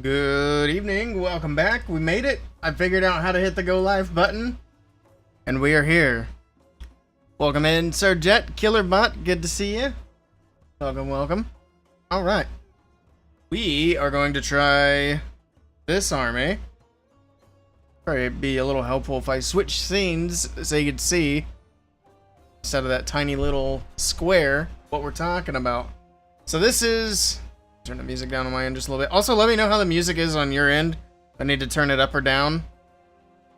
Good evening, welcome back. We made it. I figured out how to hit the go live button, and we are here. Welcome in, Sir Jet, Killer Bot, good to see you. Welcome, welcome. Alright. We are going to try this army. Probably it'd be a little helpful if I switch scenes so you could see, instead of that tiny little square, what we're talking about. So this is... Turn the music down on my end just a little bit. Also, let me know how the music is on your end. I need to turn it up or down,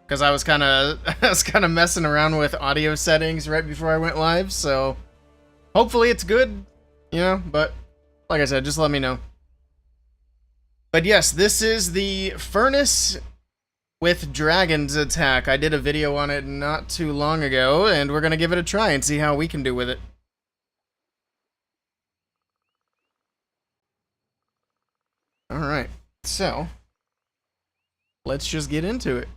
because I was kind of messing around with audio settings right before I went live. So hopefully it's good, you know. But like I said, just let me know. But yes, this is the Furnace with Dragons attack. I did a video on it not too long ago, and we're gonna give it a try and see how we can do with it. Alright, so let's just get into it.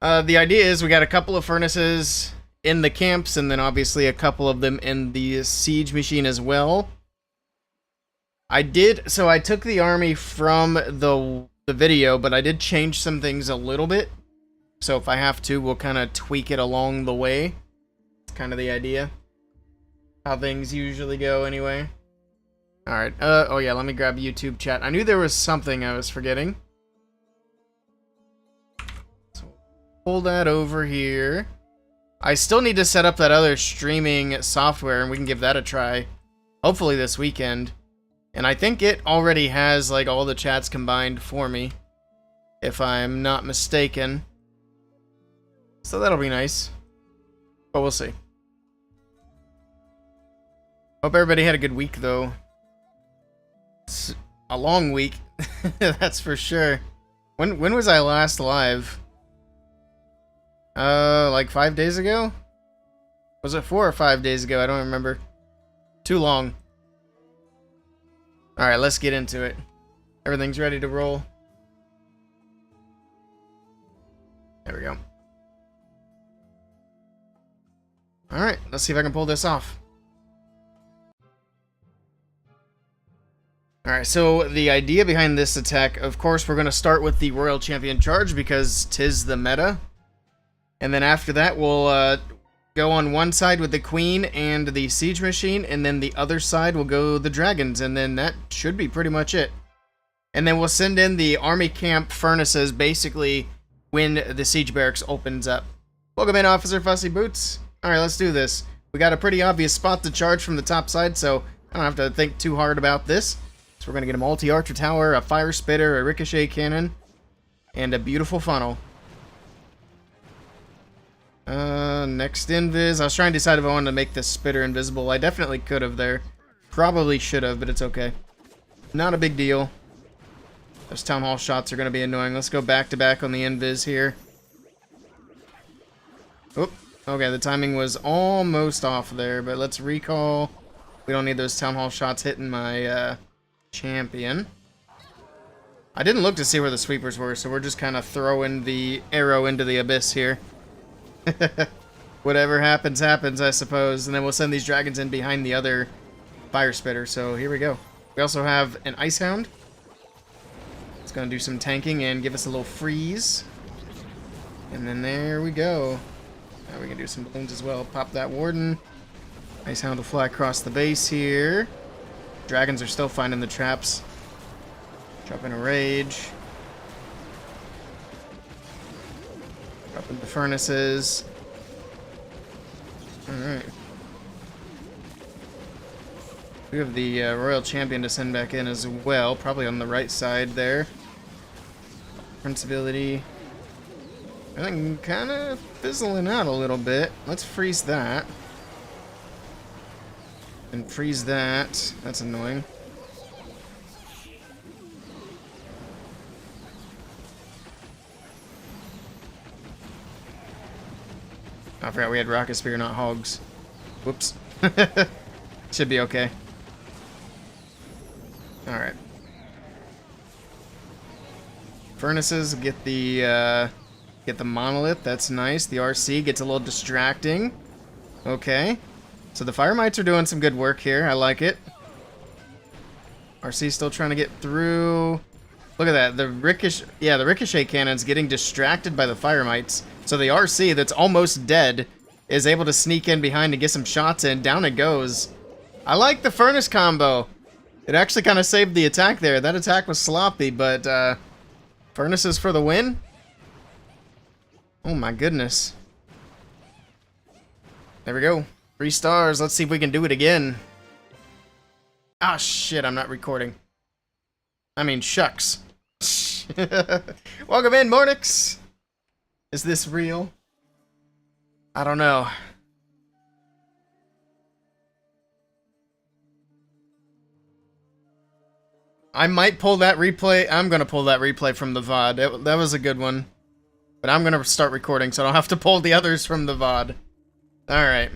The idea is we got a couple of furnaces in the camps, and then obviously a couple of them in the siege machine as well. I took the army from the video, but I did change some things a little bit. So if I have to, we'll kind of tweak it along the way. It's kind of the idea. How things usually go anyway. Alright, oh yeah, let me grab YouTube chat. I knew there was something I was forgetting. So, pull that over here. I still need to set up that other streaming software, and we can give that a try. Hopefully this weekend. And I think it already has, like, all the chats combined for me, if I'm not mistaken. So that'll be nice. But we'll see. Hope everybody had a good week, though. It's a long week, that's for sure. When was I last live? Like 5 days ago? Was it 4 or 5 days ago? I don't remember. Too long. Alright, let's get into it. Everything's ready to roll. There we go. Alright, let's see if I can pull this off. Alright, so the idea behind this attack, of course, we're going to start with the Royal Champion Charge because 'tis the meta. And then after that, we'll go on one side with the Queen and the Siege Machine, and then the other side will go the Dragons, and then that should be pretty much it. And then we'll send in the Army Camp Furnaces, basically, when the Siege Barracks opens up. Welcome in, Officer Fussy Boots. Alright, let's do this. We got a pretty obvious spot to charge from the top side, so I don't have to think too hard about this. So we're going to get a multi-archer tower, a fire spitter, a ricochet cannon, and a beautiful funnel. Next invis. I was trying to decide if I wanted to make this spitter invisible. I definitely could have there. Probably should have, but it's okay. Not a big deal. Those town hall shots are going to be annoying. Let's go back to back on the invis here. Oop. Okay, the timing was almost off there, but let's recall. We don't need those town hall shots hitting my, champion. I didn't look to see where the sweepers were, so we're just kind of throwing the arrow into the abyss here. Whatever happens, happens, I suppose. And then we'll send these dragons in behind the other fire spitter. So here we go. We also have an ice hound. It's going to do some tanking and give us a little freeze. And then there we go. Now we can do some balloons as well. Pop that warden. Ice hound will fly across the base here. Dragons are still finding the traps. Drop in a rage. Drop in the furnaces. Alright. We have the Royal Champion to send back in as well. Probably on the right side there. Prince ability. I think kind of fizzling out a little bit. Let's freeze that. And freeze that. That's annoying. I forgot we had Rocket Spear, not Hogs. Whoops. Should be okay. Alright. Furnaces, get the monolith. That's nice. The RC gets a little distracting. Okay. So the fire mites are doing some good work here. I like it. RC still trying to get through. Look at that. The ricochet cannon's getting distracted by the fire mites. So the RC that's almost dead is able to sneak in behind and get some shots in. Down it goes. I like the furnace combo. It actually kind of saved the attack there. That attack was sloppy, but furnaces for the win? Oh my goodness. There we go. 3 stars. Let's see if we can do it again. Ah, shit, I'm not recording. I mean, shucks. Welcome in, Mornix. Is this real? I don't know. I might pull that replay. I'm gonna pull that replay from the VOD. That was a good one. But I'm gonna start recording so I don't have to pull the others from the VOD. Alright.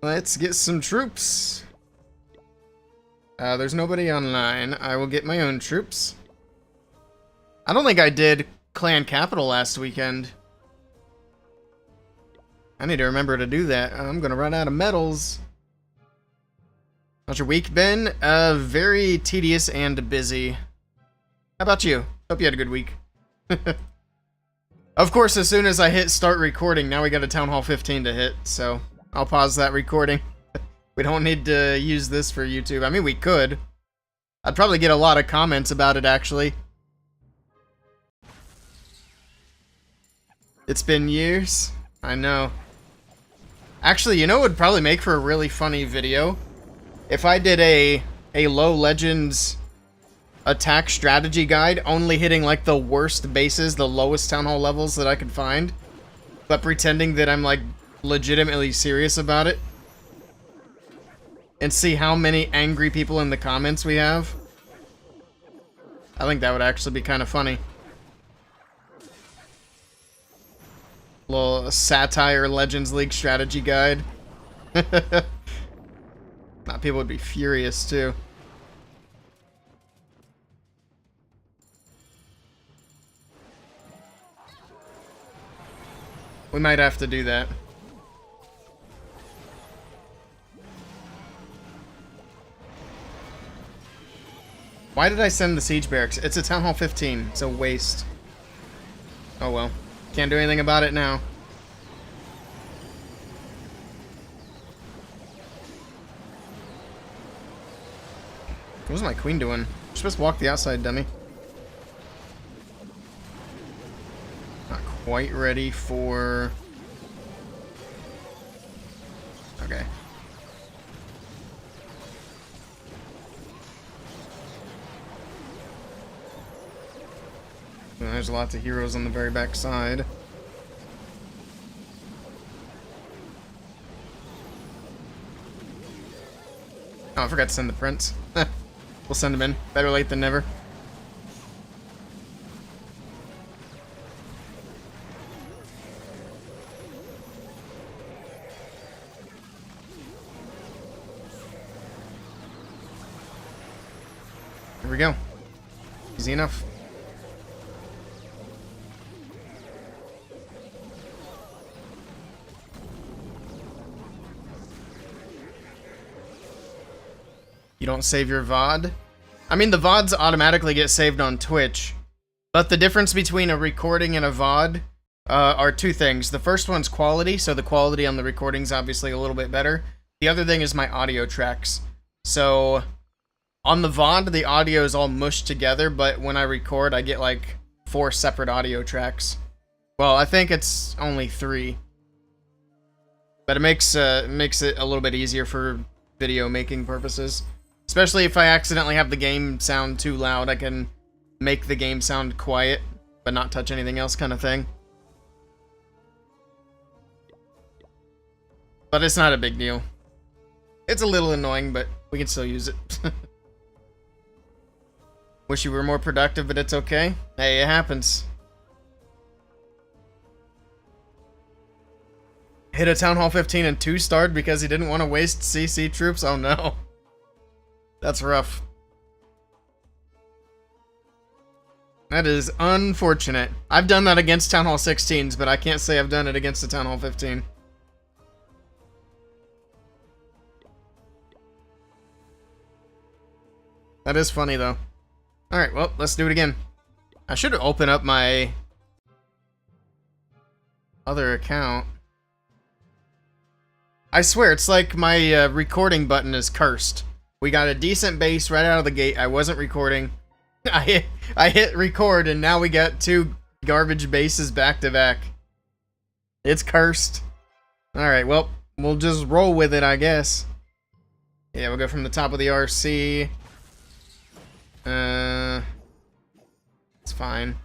Let's get some troops. There's nobody online. I will get my own troops. I don't think I did Clan Capital last weekend. I need to remember to do that. I'm gonna run out of medals. How's your week been? Very tedious and busy. How about you? Hope you had a good week. Of course, as soon as I hit start recording, now we got a Town Hall 15 to hit, so I'll pause that recording. We don't need to use this for YouTube. I mean, we could. I'd probably get a lot of comments about it, actually. It's been years. I know. Actually, you know what would probably make for a really funny video? If I did a low legends attack strategy guide, only hitting like the worst bases, the lowest town hall levels that I could find, but pretending that I'm like legitimately serious about it, and see how many angry people in the comments we have. I think that would actually be kind of funny. Little satire Legends League strategy guide. People would be furious too. We might have to do that. Why did I send the siege barracks? It's a Town Hall 15. It's a waste. Oh well. Can't do anything about it now. What's my queen doing? You're supposed to walk the outside, dummy. Not quite ready for... Okay. Well, there's lots of heroes on the very back side. Oh, I forgot to send the prince. We'll send him in. Better late than never. Here we go. Easy enough. You don't save your VOD? I mean, the VODs automatically get saved on Twitch, but the difference between a recording and a VOD are two things. The first one's quality, so the quality on the recording's obviously a little bit better. The other thing is my audio tracks. So, on the VOD, the audio is all mushed together, but when I record, I get like 4 separate audio tracks. Well, I think it's only 3. But it makes it a little bit easier for video making purposes. Especially if I accidentally have the game sound too loud, I can make the game sound quiet, but not touch anything else kind of thing. But it's not a big deal. It's a little annoying, but we can still use it. Wish you were more productive, but it's okay. Hey, it happens. Hit a Town Hall 15 and 2-starred because he didn't want to waste CC troops? Oh no. That's rough. That is unfortunate. I've done that against Town Hall 16s, but I can't say I've done it against the Town Hall 15. That is funny, though. Alright, well, let's do it again. I should open up my other account. I swear, it's like my recording button is cursed. We got a decent base right out of the gate. I wasn't recording. I hit record, and now we got 2 garbage bases back to back. It's cursed. Alright, well, we'll just roll with it, I guess. Yeah, we'll go from the top of the RC. It's fine.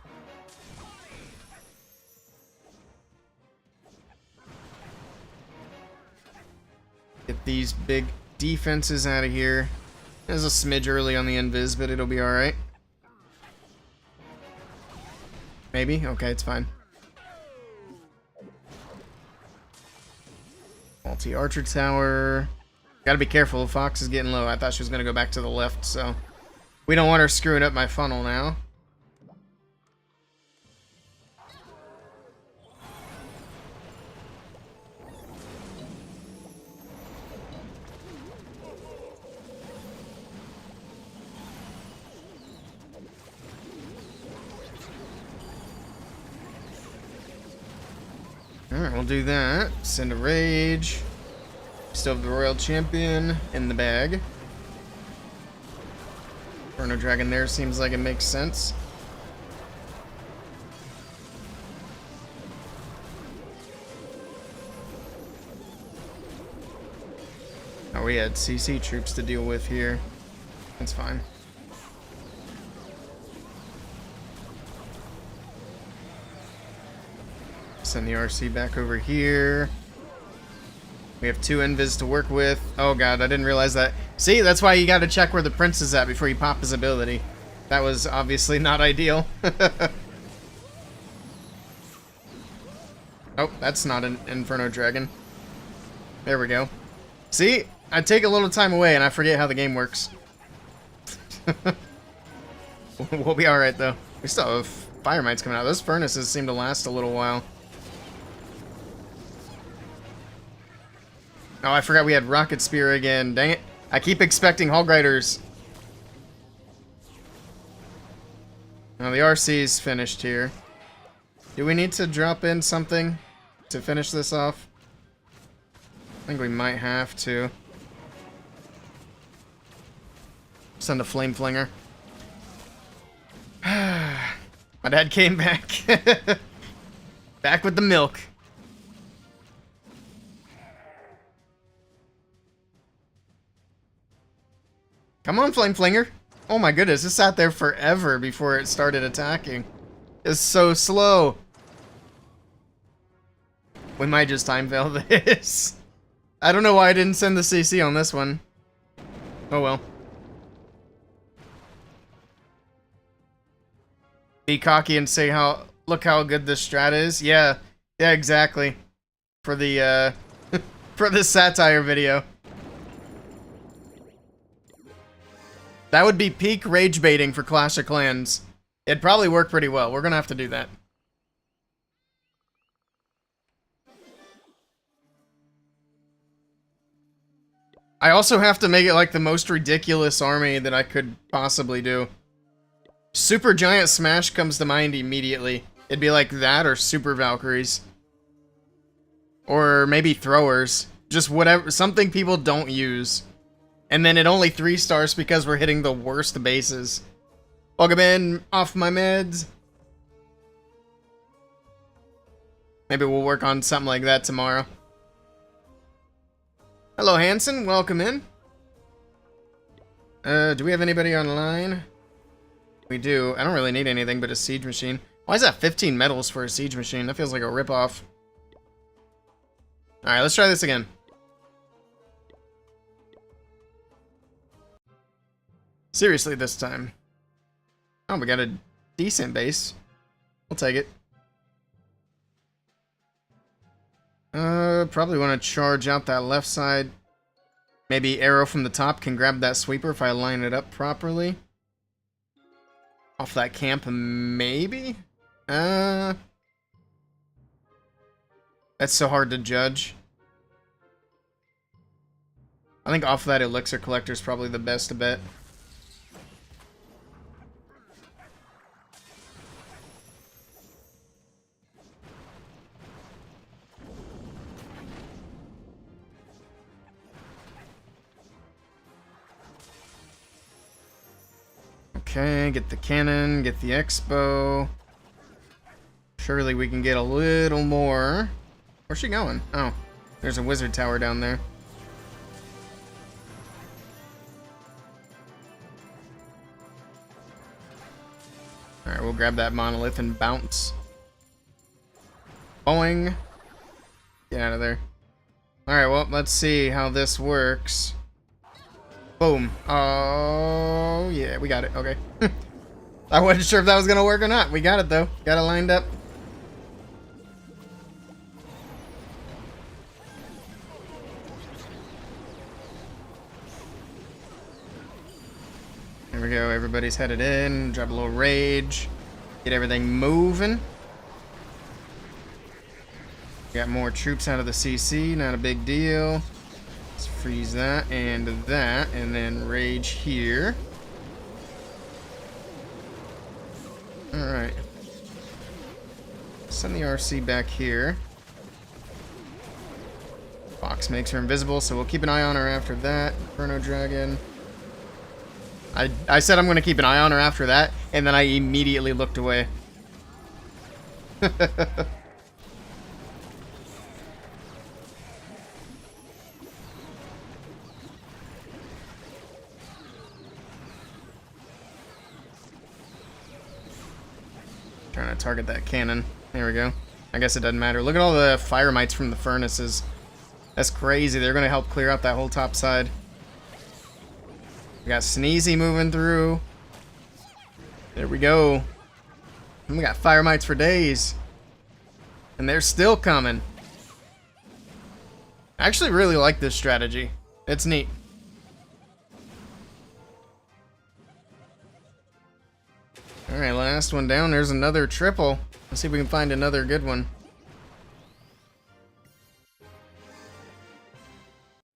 Get these big defenses out of here. There's a smidge early on the invis, but it'll be alright. Maybe? Okay, it's fine. Multi-archer tower. Gotta be careful, Fox is getting low. I thought she was gonna go back to the left, so... We don't want her screwing up my funnel now. Alright, we'll do that. Send a rage. Still have the Royal Champion in the bag. Inferno Dragon there seems like it makes sense. Oh, we had CC troops to deal with here. That's fine. Send the RC back over here. We have 2 invis to work with. Oh god, I didn't realize that. See, that's why you gotta check where the prince is at before you pop his ability. That was obviously not ideal. Oh, that's not an Inferno Dragon. There we go. See? I take a little time away and I forget how the game works. We'll be alright though. We still have fire mites coming out. Those furnaces seem to last a little while. Oh, I forgot we had Rocket Spear again. Dang it. I keep expecting Hog Riders. Now the RC's finished here. Do we need to drop in something to finish this off? I think we might have to. Send a Flame Flinger. My dad came back. Back with the milk. Come on, Flame Flinger. Oh my goodness, it sat there forever before it started attacking. It's so slow. We might just time fail this. I don't know why I didn't send the CC on this one. Oh well. Be cocky and say look how good this strat is. Yeah, exactly. For the for the satire video. That would be peak rage baiting for Clash of Clans. It'd probably work pretty well. We're gonna have to do that. I also have to make it like the most ridiculous army that I could possibly do. Super Giant Smash comes to mind immediately. It'd be like that or Super Valkyries. Or maybe Throwers. Just whatever, something people don't use. And then it only 3 stars because we're hitting the worst bases. Welcome in, off my meds. Maybe we'll work on something like that tomorrow. Hello, Hanson. Welcome in. Do we have anybody online? We do. I don't really need anything but a siege machine. Why is that 15 medals for a siege machine? That feels like a ripoff. Alright, let's try this again. Seriously this time. Oh, we got a decent base. We'll take it. Probably want to charge out that left side. Maybe arrow from the top can grab that sweeper if I line it up properly. Off that camp, maybe? That's so hard to judge. I think off that elixir collector is probably the best to bet. Okay, get the cannon, get the X-bow. Surely we can get a little more. Where's she going? Oh, there's a wizard tower down there. Alright, we'll grab that monolith and bounce. Boing. Get out of there. Alright, well, let's see how this works. Boom. Oh, yeah, we got it. Okay. I wasn't sure if that was going to work or not. We got it, though. Got it lined up. There we go. Everybody's headed in. Drop a little rage. Get everything moving. Got more troops out of the CC. Not a big deal. Let's freeze that, and then rage here. Alright. Send the RC back here. Fox makes her invisible, so we'll keep an eye on her after that. Inferno Dragon. I said I'm going to keep an eye on her after that, and then I immediately looked away. Trying to target that cannon. There we go. I guess it doesn't matter. Look at all the fire mites from the furnaces. That's crazy. They're going to help clear out that whole top side. We got Sneezy moving through. There we go. And we got fire mites for days. And they're still coming. I actually really like this strategy. It's neat. Alright, last one down. There's another triple. Let's see if we can find another good one.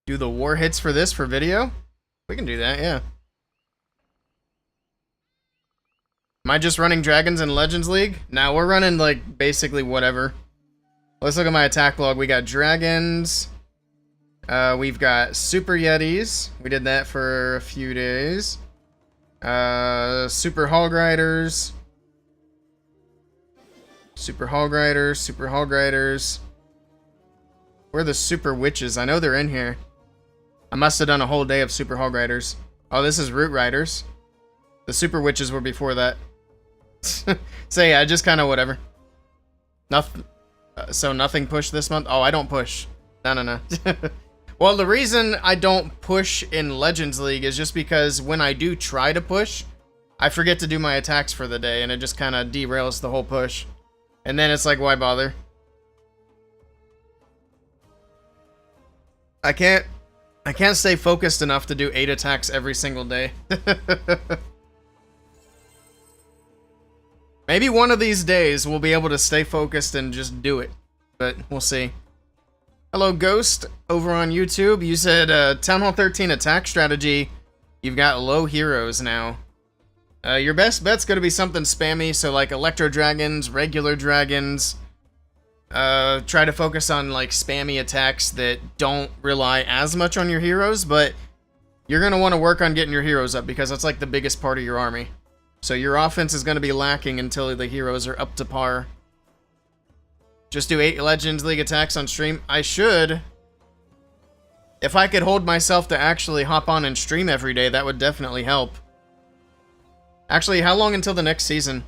Do the war hits for this for video? We can do that, yeah. Am I just running Dragons in Legends League? Nah, we're running, like, basically whatever. Let's look at my attack log. We got Dragons. We've got Super Yetis. We did that for a few days. Super Hog Riders. Super Hog Riders. Super Hog Riders. Where are the Super Witches? I know they're in here. I must have done a whole day of Super Hog Riders. Oh, this is Root Riders. The Super Witches were before that. So yeah, just kind of whatever. Nothing. So nothing push this month? Oh, I don't push. No. Well, the reason I don't push in Legends League is just because when I do try to push, I forget to do my attacks for the day, and it just kind of derails the whole push. And then it's like, why bother? I can't stay focused enough to do 8 attacks every single day. Maybe one of these days we'll be able to stay focused and just do it. But we'll see. Hello, Ghost, over on YouTube. You said Town Hall 13 attack strategy. You've got low heroes now. Your best bet's going to be something spammy, so like Electro Dragons, regular Dragons. Try to focus on like spammy attacks that don't rely as much on your heroes, but you're going to want to work on getting your heroes up because that's like the biggest part of your army. So your offense is going to be lacking until the heroes are up to par. Just do 8 Legends League attacks on stream. I should. If I could hold myself to actually hop on and stream every day, that would definitely help. Actually, how long until the next season?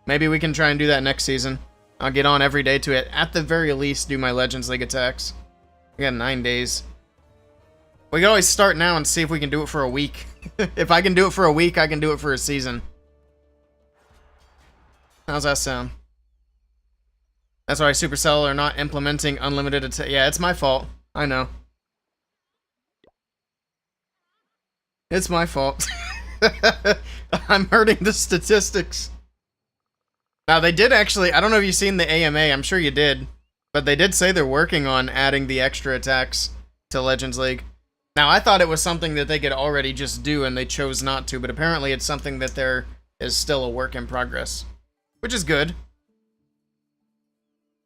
Maybe we can try and do that next season. I'll get on every day to it. At the very least, do my Legends League attacks. We got 9 days. We can always start now and see if we can do it for a week. If I can do it for a week, I can do it for a season. How's that sound? That's why Supercell are not implementing unlimited attack. Yeah, it's my fault. I know. It's my fault. I'm hurting the statistics. Now, they did actually... I don't know if you've seen the AMA. I'm sure you did. But they did say they're working on adding the extra attacks to Legends League. Now, I thought it was something that they could already just do, and they chose not to. But apparently, it's something that there is still a work in progress. Which is good.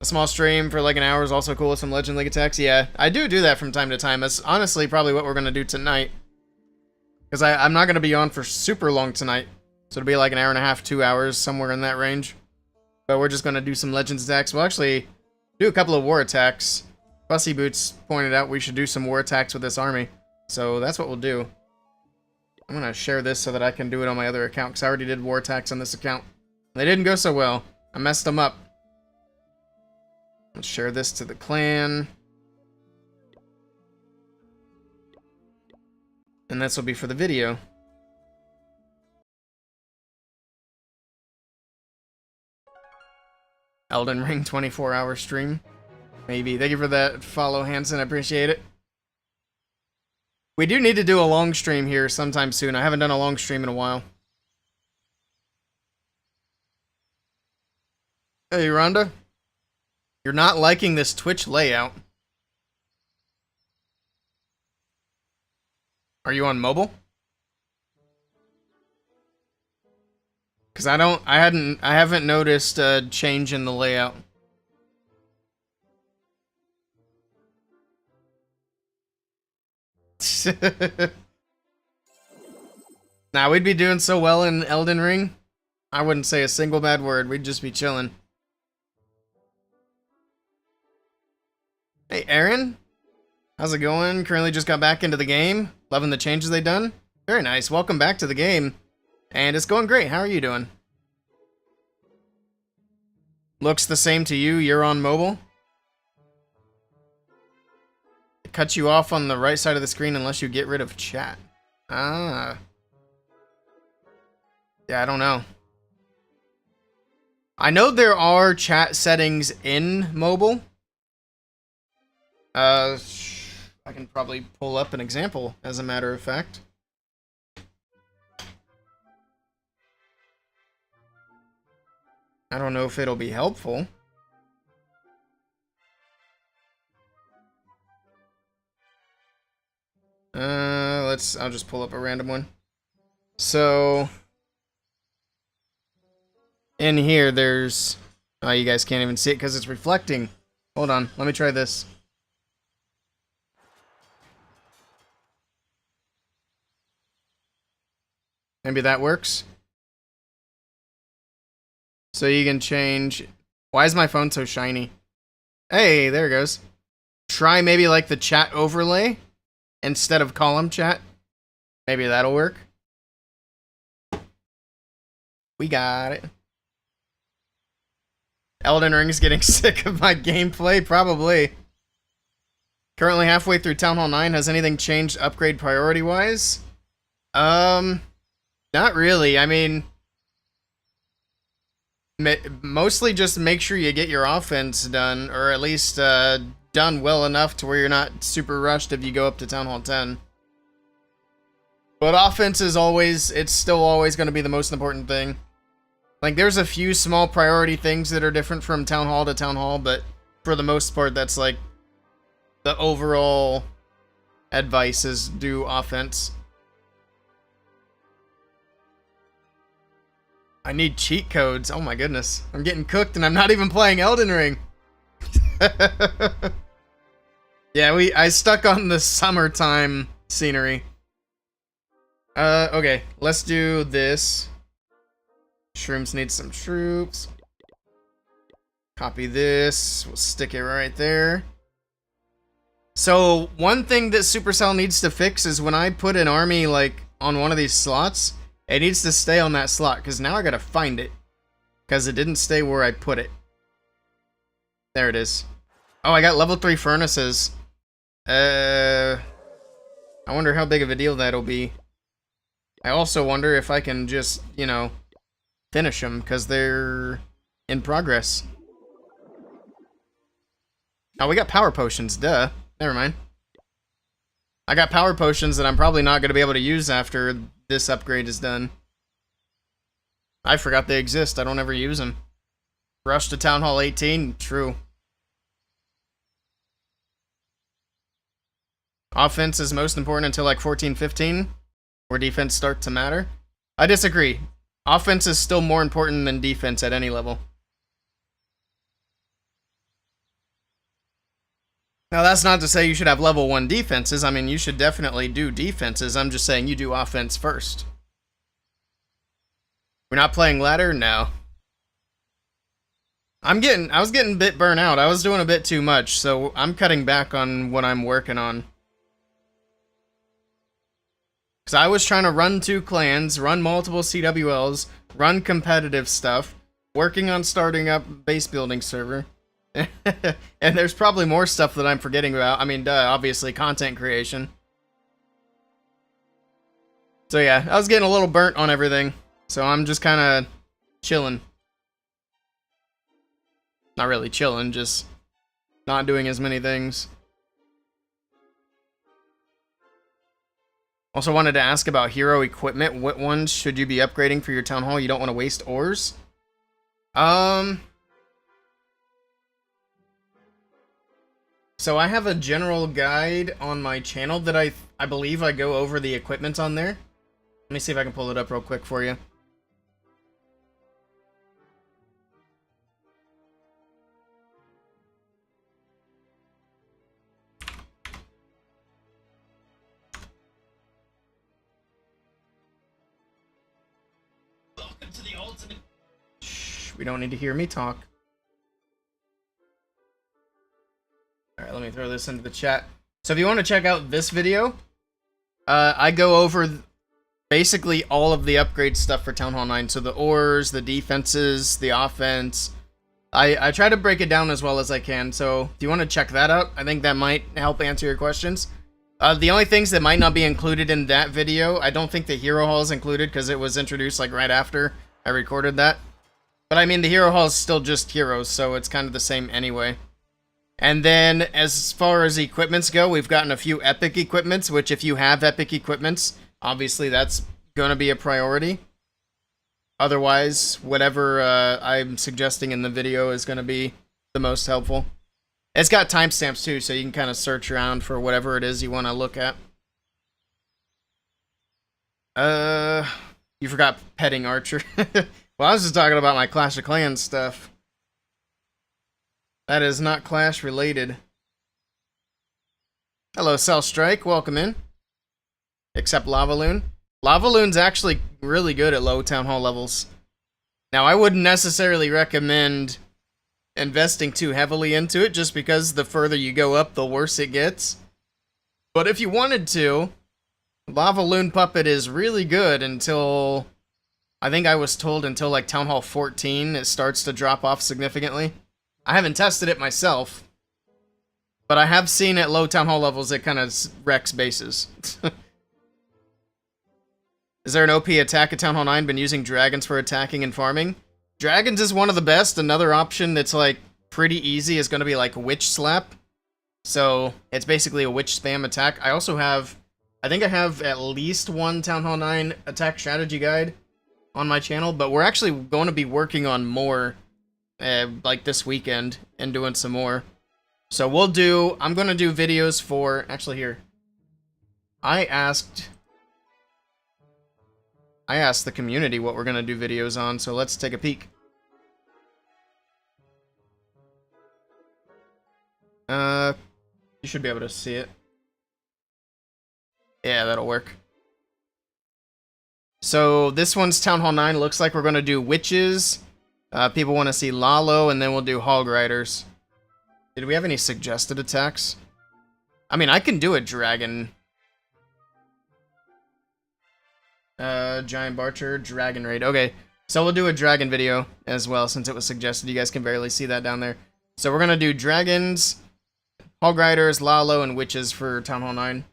A small stream for like an hour is also cool with some Legend League attacks. Yeah, I do that from time to time. That's honestly probably what we're going to do tonight. Because I'm not going to be on for super long tonight. So it'll be like an hour and a half, 2 hours, somewhere in that range. But we're just going to do some Legends attacks. We'll actually do a couple of war attacks. Fussy Boots pointed out we should do some war attacks with this army. So that's what we'll do. I'm going to share this so that I can do it on my other account, because I already did war attacks on this account. They didn't go so well. I messed them up. Let's share this to the clan. And this will be for the video. Elden Ring 24-hour stream. Maybe. Thank you for that follow, Hanson. I appreciate it. We do need to do a long stream here sometime soon. I haven't done a long stream in a while. Hey, Rhonda. You're not liking this Twitch layout. Are you on mobile? Because I haven't noticed a change in the layout. Now, we'd be doing so well in Elden Ring. I wouldn't say a single bad word. We'd just be chilling. Hey, Aaron. How's it going? Currently just got back into the game. Loving the changes they've done. Very nice. Welcome back to the game. And it's going great. How are you doing? Looks the same to you. You're on mobile. It cuts you off on the right side of the screen unless you get rid of chat. Ah. Yeah, I don't know. I know there are chat settings in mobile. I can probably pull up an example, as a matter of fact. I don't know if it'll be helpful. I'll just pull up a random one. So, in here there's, oh, you guys can't even see it because it's reflecting. Hold on, let me try this. Maybe that works. So you can change. Why is my phone so shiny? Hey, there it goes. Try maybe like the chat overlay instead of column chat. Maybe that'll work. We got it. Elden Ring's getting sick of my gameplay? Probably. Currently halfway through Town Hall 9. Has anything changed upgrade priority-wise? Not really. I mean, mostly just make sure you get your offense done, or at least done well enough to where you're not super rushed if you go up to Town Hall 10. But offense is always, it's still always going to be the most important thing. Like, there's a few small priority things that are different from Town Hall to Town Hall, but for the most part, that's like the overall advice is do offense. I need cheat codes. Oh my goodness. I'm getting cooked and I'm not even playing Elden Ring. Yeah, I stuck on the summertime scenery. Okay, let's do this. Shrooms need some troops. Copy this. We'll stick it right there. So, one thing that Supercell needs to fix is when I put an army, like, on one of these slots, it needs to stay on that slot, because now I gotta find it. Because it didn't stay where I put it. There it is. Oh, I got level 3 furnaces. I wonder how big of a deal that'll be. I also wonder if I can just, you know, finish them, because they're in progress. Oh, we got power potions, duh. Never mind. I got power potions that I'm probably not going to be able to use after this upgrade is done. I forgot they exist. I don't ever use them. Rush to Town Hall 18? True. Offense is most important until like 14, 15, where defense starts to matter. I disagree. Offense is still more important than defense at any level. Now, that's not to say you should have level 1 defenses. I mean, you should definitely do defenses. I'm just saying you do offense first. We're not playing ladder? No. I was getting a bit burnt out. I was doing a bit too much, so I'm cutting back on what I'm working on. Because I was trying to run 2 clans, run multiple CWLs, run competitive stuff, working on starting up base building server. And there's probably more stuff that I'm forgetting about. I mean, obviously content creation. So yeah, I was getting a little burnt on everything. So I'm just kind of chilling. Not really chilling, just not doing as many things. Also wanted to ask about hero equipment. What ones should you be upgrading for your town hall? You don't want to waste ores? So I have a general guide on my channel that I believe I go over the equipment on there. Let me see if I can pull it up real quick for you. Welcome to the ultimate. Shh, we don't need to hear me talk. Alright, let me throw this into the chat. So if you want to check out this video, I go over basically all of the upgrade stuff for Town Hall 9. So the ores, the defenses, the offense. I try to break it down as well as I can. So if you want to check that out, I think that might help answer your questions. The only things that might not be included in that video, I don't think the Hero Hall is included because it was introduced like right after I recorded that. But I mean, the Hero Hall is still just heroes, so it's kind of the same anyway. And then, as far as equipments go, we've gotten a few epic equipments, which if you have epic equipments, obviously that's going to be a priority. Otherwise, whatever I'm suggesting in the video is going to be the most helpful. It's got timestamps too, so you can kind of search around for whatever it is you want to look at. You forgot petting Archer. Well, I was just talking about my Clash of Clans stuff. That is not Clash related. Hello, Cell Strike. Welcome in. Except Lava Loon. Lava Loon's actually really good at low Town Hall levels. Now, I wouldn't necessarily recommend investing too heavily into it, just because the further you go up, the worse it gets. But if you wanted to, Lava Loon Puppet is really good until, I think I was told until like Town Hall 14, it starts to drop off significantly. I haven't tested it myself, but I have seen at low Town Hall levels it kind of wrecks bases. Is there an OP attack at Town Hall 9? Been using dragons for attacking and farming? Dragons is one of the best. Another option that's like pretty easy is going to be like Witch Slap. So it's basically a witch spam attack. I also have, I think I have at least one Town Hall 9 attack strategy guide on my channel, but we're actually going to be working on more like this weekend and doing some more. So I'm going to do videos for, actually here. I asked the community what we're going to do videos on, so let's take a peek. You should be able to see it. Yeah, that'll work. So this one's Town Hall 9. Looks like we're going to do witches. People want to see Lalo, and then we'll do Hog Riders. Did we have any suggested attacks? I mean, I can do a dragon. Giant Barcher, Dragon Raid. Okay, so we'll do a dragon video as well, since it was suggested. You guys can barely see that down there. So we're going to do dragons, Hog Riders, Lalo, and witches for Town Hall 9.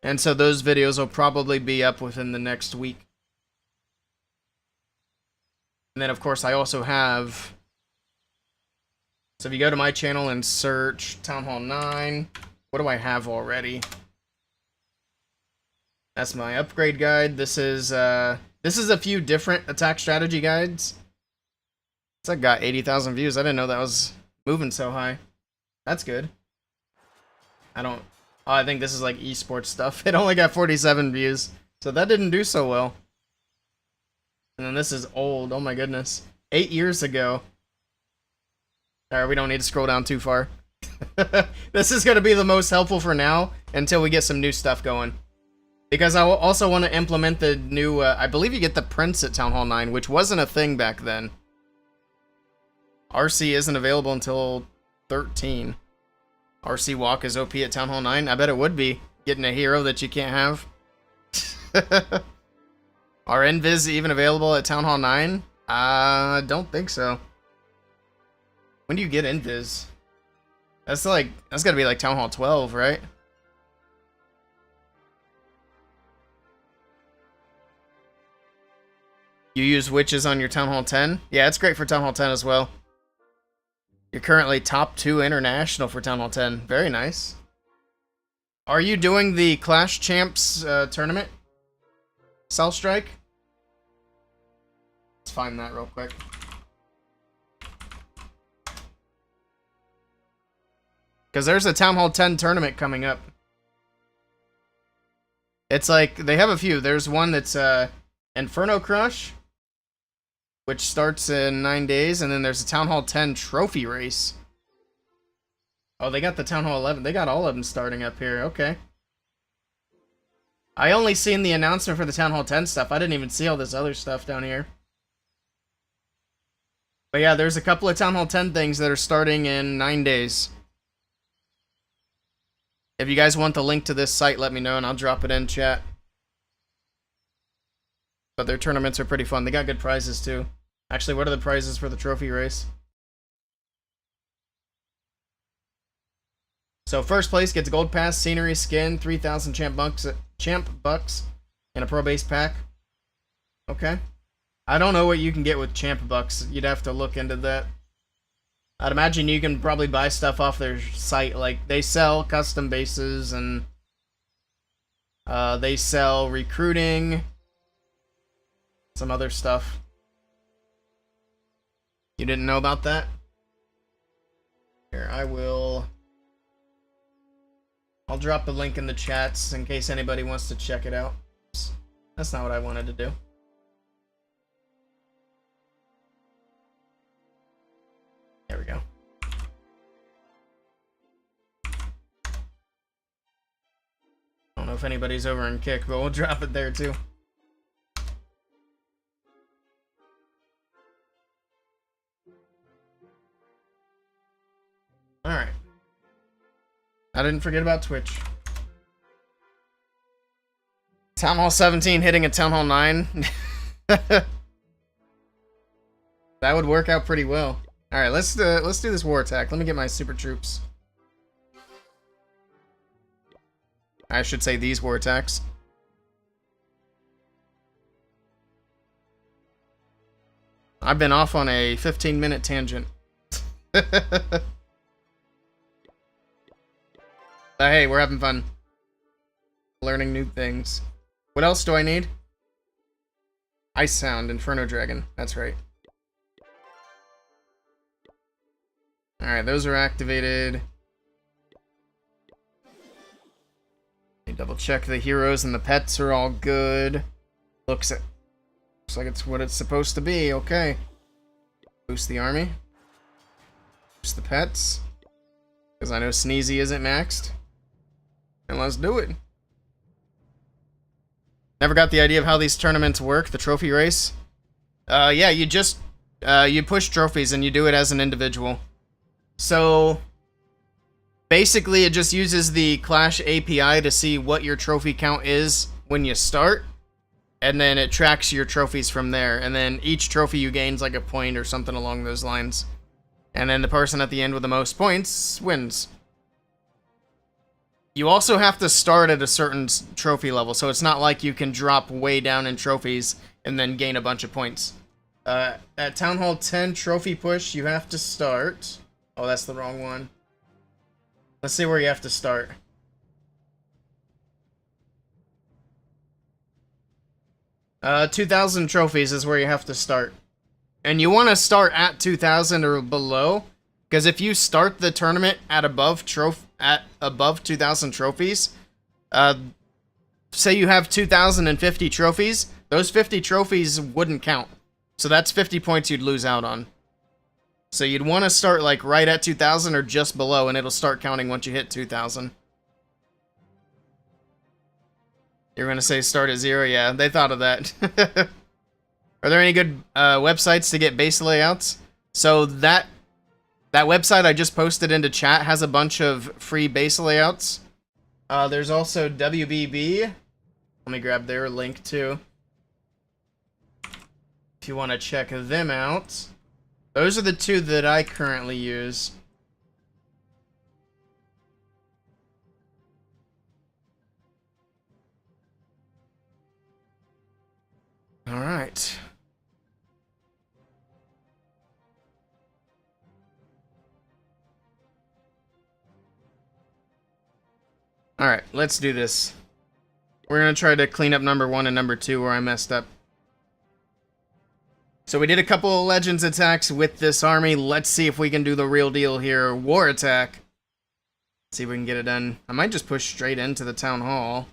And so those videos will probably be up within the next week. And then, of course, I also have... So if you go to my channel and search Town Hall 9, what do I have already? That's my upgrade guide. This is a few different attack strategy guides. It's like got 80,000 views. I didn't know that was moving so high. That's good. I think this is like esports stuff. It only got 47 views, so that didn't do so well. And then this is old. Oh my goodness. 8 years ago. Alright, we don't need to scroll down too far. This is going to be the most helpful for now until we get some new stuff going. Because I also want to implement the new, I believe you get the Prince at Town Hall 9, which wasn't a thing back then. RC isn't available until 13. RC Walk is OP at Town Hall 9. I bet it would be, getting a hero that you can't have. Are Invis even available at Town Hall 9? I don't think so. When do you get Invis? That's gotta be like Town Hall 12, right? You use witches on your Town Hall 10? Yeah, it's great for Town Hall 10 as well. You're currently top 2 international for Town Hall 10. Very nice. Are you doing the Clash Champs tournament? Cell Strike? Let's find that real quick. Because there's a Town Hall 10 tournament coming up. It's like, they have a few. There's one that's Inferno Crush, which starts in 9 days, and then there's a Town Hall 10 trophy race. Oh, they got the Town Hall 11. They got all of them starting up here. Okay. I only seen the announcement for the Town Hall 10 stuff. I didn't even see all this other stuff down here. But yeah, there's a couple of Town Hall 10 things that are starting in 9 days. If you guys want the link to this site, let me know, and I'll drop it in chat. But their tournaments are pretty fun. They got good prizes, too. Actually, what are the prizes for the trophy race? So, first place gets a gold pass, scenery, skin, 3,000 champ bucks, and a pro base pack. Okay. I don't know what you can get with champ bucks. You'd have to look into that. I'd imagine you can probably buy stuff off their site. Like, they sell custom bases, and they sell recruiting, some other stuff. You didn't know about that? Here, I'll drop the link in the chats in case anybody wants to check it out. Oops. That's not what I wanted to do. There we go. I don't know if anybody's over in Kick, but we'll drop it there too. Alright. I didn't forget about Twitch. Town Hall 17 hitting a Town Hall 9. That would work out pretty well. Alright, let's do this war attack. Let me get my super troops. I should say these war attacks. I've been off on a 15-minute tangent. But hey, we're having fun. Learning new things. What else do I need? Ice Sound, Inferno Dragon. That's right. Alright, those are activated. Let me double check the heroes and the pets are all good. Looks like it's what it's supposed to be. Okay. Boost the army. Boost the pets. Because I know Sneezy isn't maxed. And let's do it. Never got the idea of how these tournaments work, the trophy race. Yeah, you just, you push trophies and you do it as an individual. So, basically it just uses the Clash API to see what your trophy count is when you start. And then it tracks your trophies from there. And then each trophy you gain is like a point or something along those lines. And then the person at the end with the most points wins. You also have to start at a certain trophy level, so it's not like you can drop way down in trophies and then gain a bunch of points. At Town Hall 10 trophy push, you have to start... Oh, that's the wrong one. Let's see where you have to start. Uh, 2,000 trophies is where you have to start. And you want to start at 2,000 or below, because if you start the tournament at above 2,000 trophies, say you have 2,050 trophies, those 50 trophies wouldn't count. So that's 50 points you'd lose out on. So you'd want to start like right at 2,000 or just below, and it'll start counting once you hit 2,000. You're gonna say start at 0? Yeah, they thought of that. Are there any good websites to get base layouts? So that website I just posted into chat has a bunch of free base layouts. There's also WBB. Let me grab their link too. If you want to check them out. Those are the two that I currently use. All right. All right, let's do this. We're going to try to clean up number 1 and number 2 where I messed up. So we did a couple of Legends attacks with this army. Let's see if we can do the real deal here. War attack. See if we can get it done. I might just push straight into the Town Hall.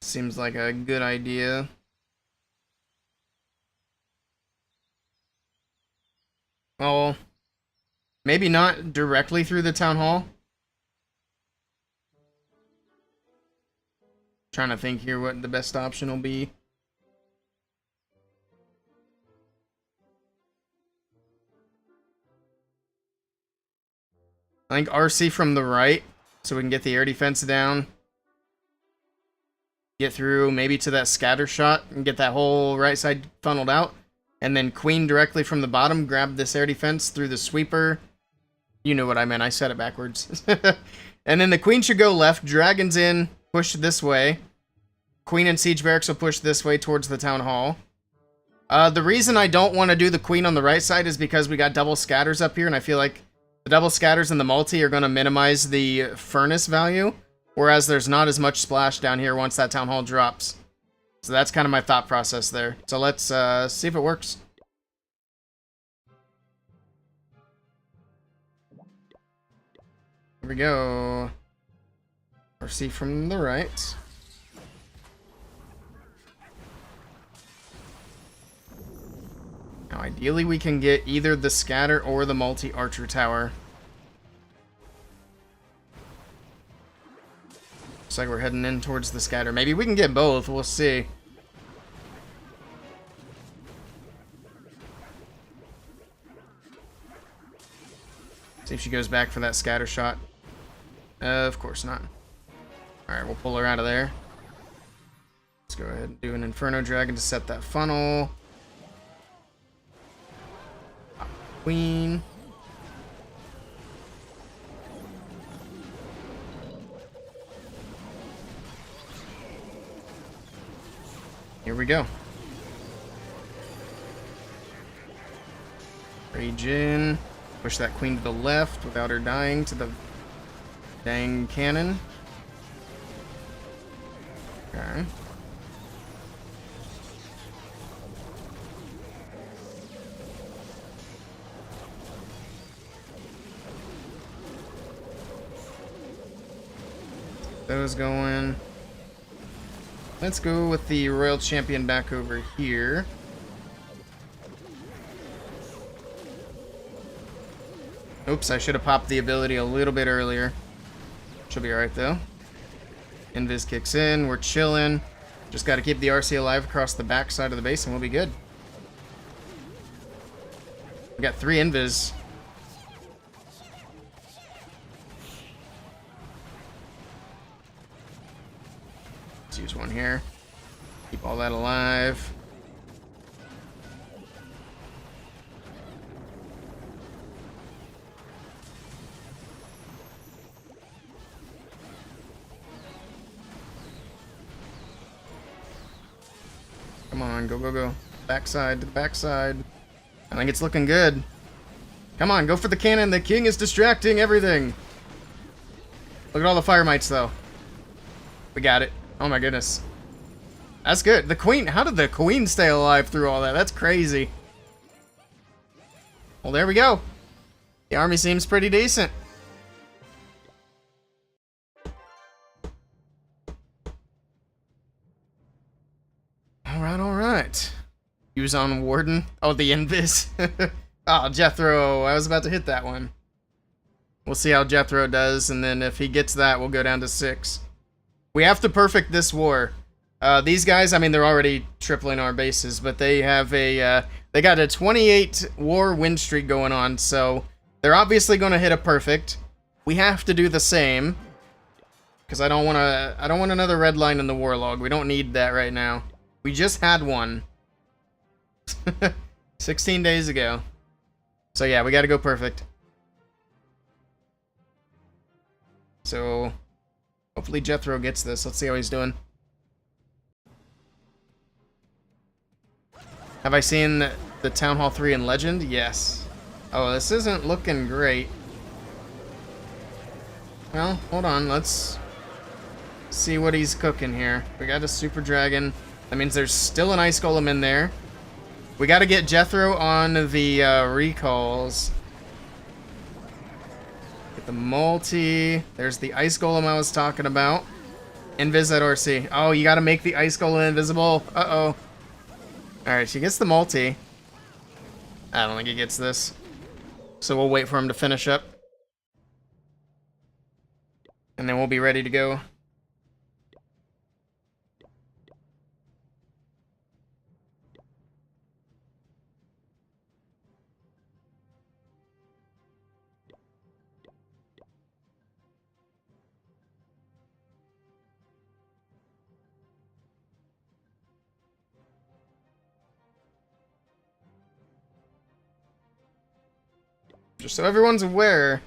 Seems like a good idea. Oh, maybe not directly through the Town Hall. Trying to think here what the best option will be. I think RC from the right, so we can get the air defense down. Get through maybe to that scatter shot and get that whole right side funneled out. And then Queen directly from the bottom, grab this air defense through the sweeper. You know what I meant, I said it backwards. And then the Queen should go left, dragons in, push this way. Queen and Siege Barracks will push this way towards the Town Hall. The reason I don't want to do the Queen on the right side is because we got double scatters up here, and I feel like the double scatters and the multi are going to minimize the furnace value, whereas there's not as much splash down here once that Town Hall drops. So that's kind of my thought process there. So let's see if it works. Here we go. RC from the right. Now, ideally, we can get either the scatter or the multi-archer tower. Looks like we're heading in towards the scatter. Maybe we can get both. We'll see. See if she goes back for that scatter shot. Of course not. Alright, we'll pull her out of there. Let's go ahead and do an Inferno Dragon to set that funnel. Queen. Here we go. Rage in. Push that Queen to the left without her dying to the dang cannon. Okay. Those going. Let's go with the Royal Champion back over here. Oops, I should have popped the ability a little bit earlier. She'll be alright though. Invis kicks in, we're chilling. Just gotta keep the RC alive across the back side of the base and we'll be good. We got 3 Invis. Let's use one here. Keep all that alive. Come on, go, go, go. Backside to the backside. I think it's looking good. Come on, go for the cannon. The king is distracting everything. Look at all the fire mites, though. We got it. Oh my goodness. That's good. The queen, how did the queen stay alive through all that? That's crazy. Well, there we go. The army seems pretty decent. Alright, alright. Use on Warden. Oh, the Invis. Oh, Jethro. I was about to hit that one. We'll see how Jethro does, and then if he gets that, we'll go down to 6. We have to perfect this war. These guys, I mean, they're already tripling our bases, but they have they got a 28 war win streak going on, so they're obviously going to hit a perfect. We have to do the same, because I don't want another red line in the war log. We don't need that right now. We just had one. 16 days ago. So yeah, we got to go perfect. So hopefully Jethro gets this. Let's see how he's doing. Have I seen the Town Hall 3 in Legend? Yes. Oh, this isn't looking great. Well, hold on. Let's see what he's cooking here. We got a Super Dragon. That means there's still an Ice Golem in there. We got to get Jethro on the recalls. Get the multi. There's the Ice Golem I was talking about. Invis at RC. Oh, you got to make the Ice Golem invisible. Uh-oh. Alright, she gets the multi. I don't think he gets this. So we'll wait for him to finish up. And then we'll be ready to go. Just so everyone's aware.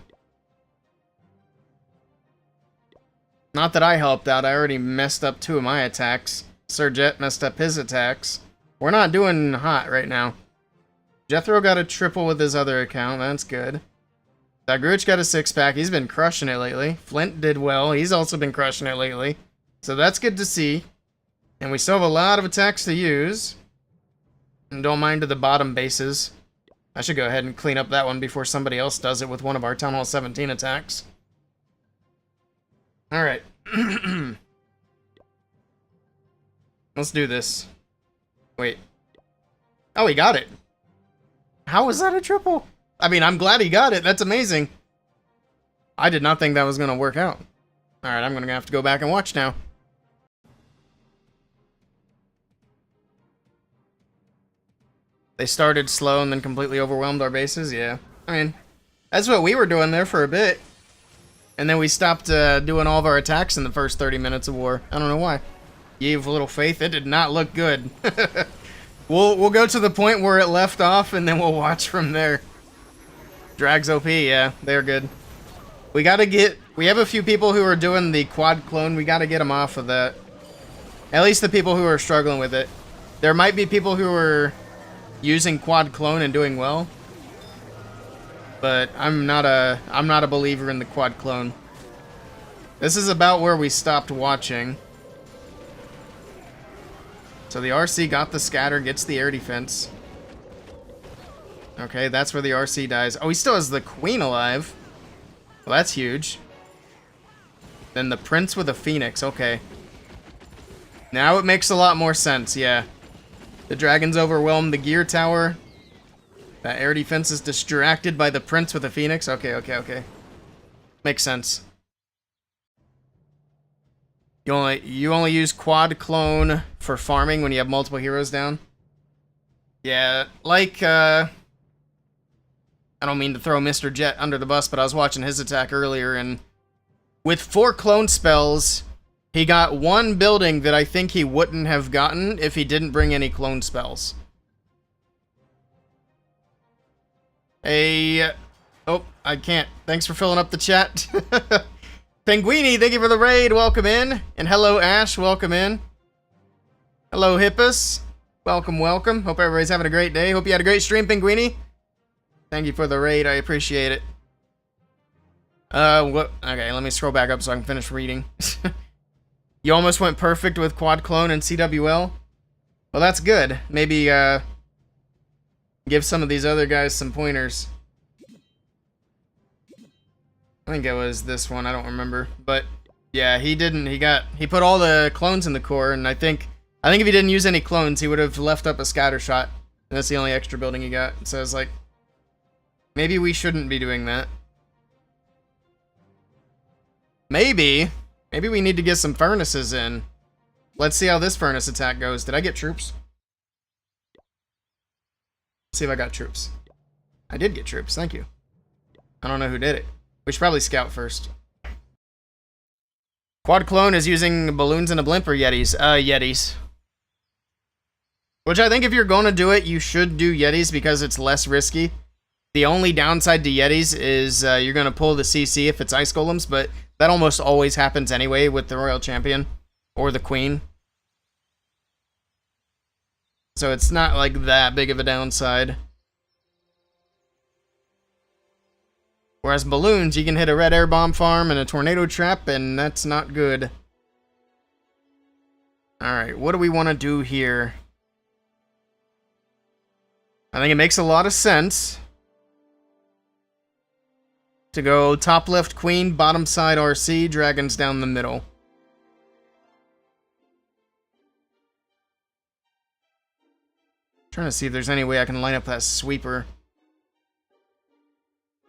Not that I helped out, I already messed up 2 of my attacks. Sir Jet messed up his attacks. We're not doing hot right now. Jethro got a triple with his other account, that's good. Dagruch got a 6-pack, he's been crushing it lately. Flint did well, he's also been crushing it lately. So that's good to see. And we still have a lot of attacks to use. And don't mind to the bottom bases. I should go ahead and clean up that one before somebody else does it with one of our Town Hall 17 attacks. Alright. Let's do this. Wait. Oh, he got it. How was that a triple? I mean, I'm glad he got it. That's amazing. I did not think that was going to work out. Alright, I'm going to have to go back and watch now. They started slow and then completely overwhelmed our bases? Yeah. I mean, that's what we were doing there for a bit. And then we stopped doing all of our attacks in the first 30 minutes of war. I don't know why. You have little faith. It did not look good. We'll go to the point where it left off and then we'll watch from there. Drags OP, yeah, they're good. We have a few people who are doing the quad clone. We gotta get them off of that. At least the people who are struggling with it. There might be people who are using quad clone and doing well, but I'm not a believer in the quad clone. This is about where we stopped watching. So the RC got the scatter, gets the air defense. Okay, that's where the RC dies. Oh, he still has the queen alive. Well, that's huge. Then the prince with a phoenix. Okay. Now it makes a lot more sense, yeah. The dragons overwhelm the gear tower. That air defense is distracted by the prince with a phoenix. Okay. Makes sense. You only use quad clone for farming when you have multiple heroes down? Yeah, like, I don't mean to throw Mr. Jet under the bus, but I was watching his attack earlier, and with 4 clone spells, he got 1 building that I think he wouldn't have gotten if he didn't bring any clone spells. Hey, oh, I can't. Thanks for filling up the chat. Penguini, thank you for the raid. Welcome in. And hello, Ash. Welcome in. Hello, Hippus. Welcome. Hope everybody's having a great day. Hope you had a great stream, Penguini. Thank you for the raid. I appreciate it. Okay, let me scroll back up so I can finish reading. You almost went perfect with quad clone and CWL. Well, that's good. Maybe, give some of these other guys some pointers. I think it was this one, I don't remember. But yeah, he didn't. He put all the clones in the core, and I think if he didn't use any clones, he would have left up a scatter shot. And that's the only extra building he got. So it's like, maybe we shouldn't be doing that. Maybe Maybe we need to get some furnaces in. Let's see how this furnace attack goes. Did I get troops? Let's see if I got troops. I did get troops, thank you. I don't know who did it. We should probably scout first. Quad clone is using balloons and a blimp or Yetis? Yetis. Which I think if you're going to do it, you should do Yetis because it's less risky. The only downside to Yetis is you're going to pull the CC if it's Ice Golems, but that almost always happens anyway with the Royal Champion or the Queen. So it's not like that big of a downside. Whereas balloons, you can hit a red air bomb farm and a tornado trap, and that's not good. Alright, what do we want to do here? I think it makes a lot of sense to go top left Queen, bottom side RC, dragons down the middle. Trying to see if there's any way I can line up that sweeper.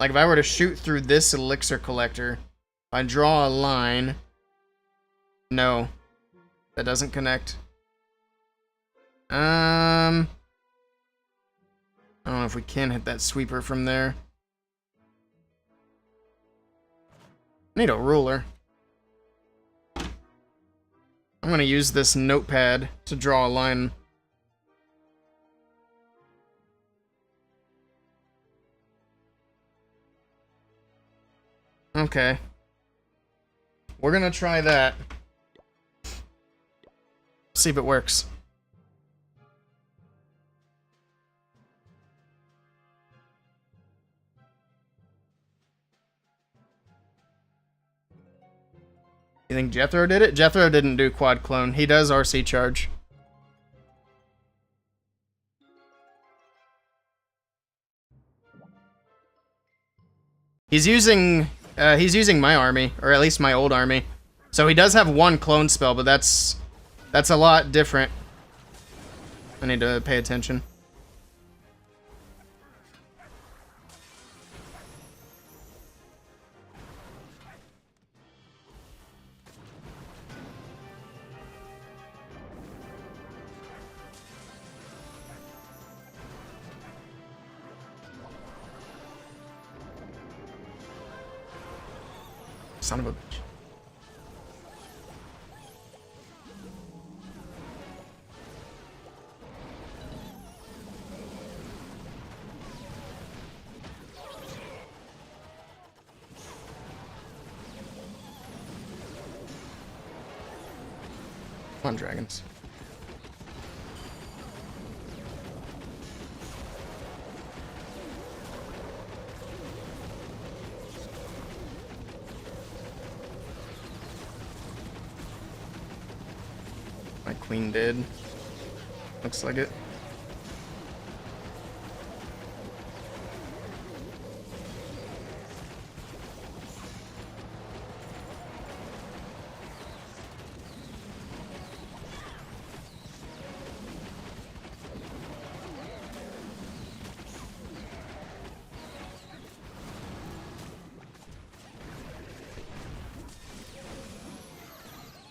Like if I were to shoot through this elixir collector, I draw a line. No, that doesn't connect. I don't know if we can hit that sweeper from there. I need a ruler. I'm gonna use this notepad to draw a line. Okay. We're gonna try that. See if it works. You think Jethro did it? Jethro didn't do quad clone. He does RC charge. He's using my army, or at least my old army. So he does have one clone spell, but that's a lot different. I need to pay attention. Son of a bitch. Come on, dragons. My queen did. Looks like it.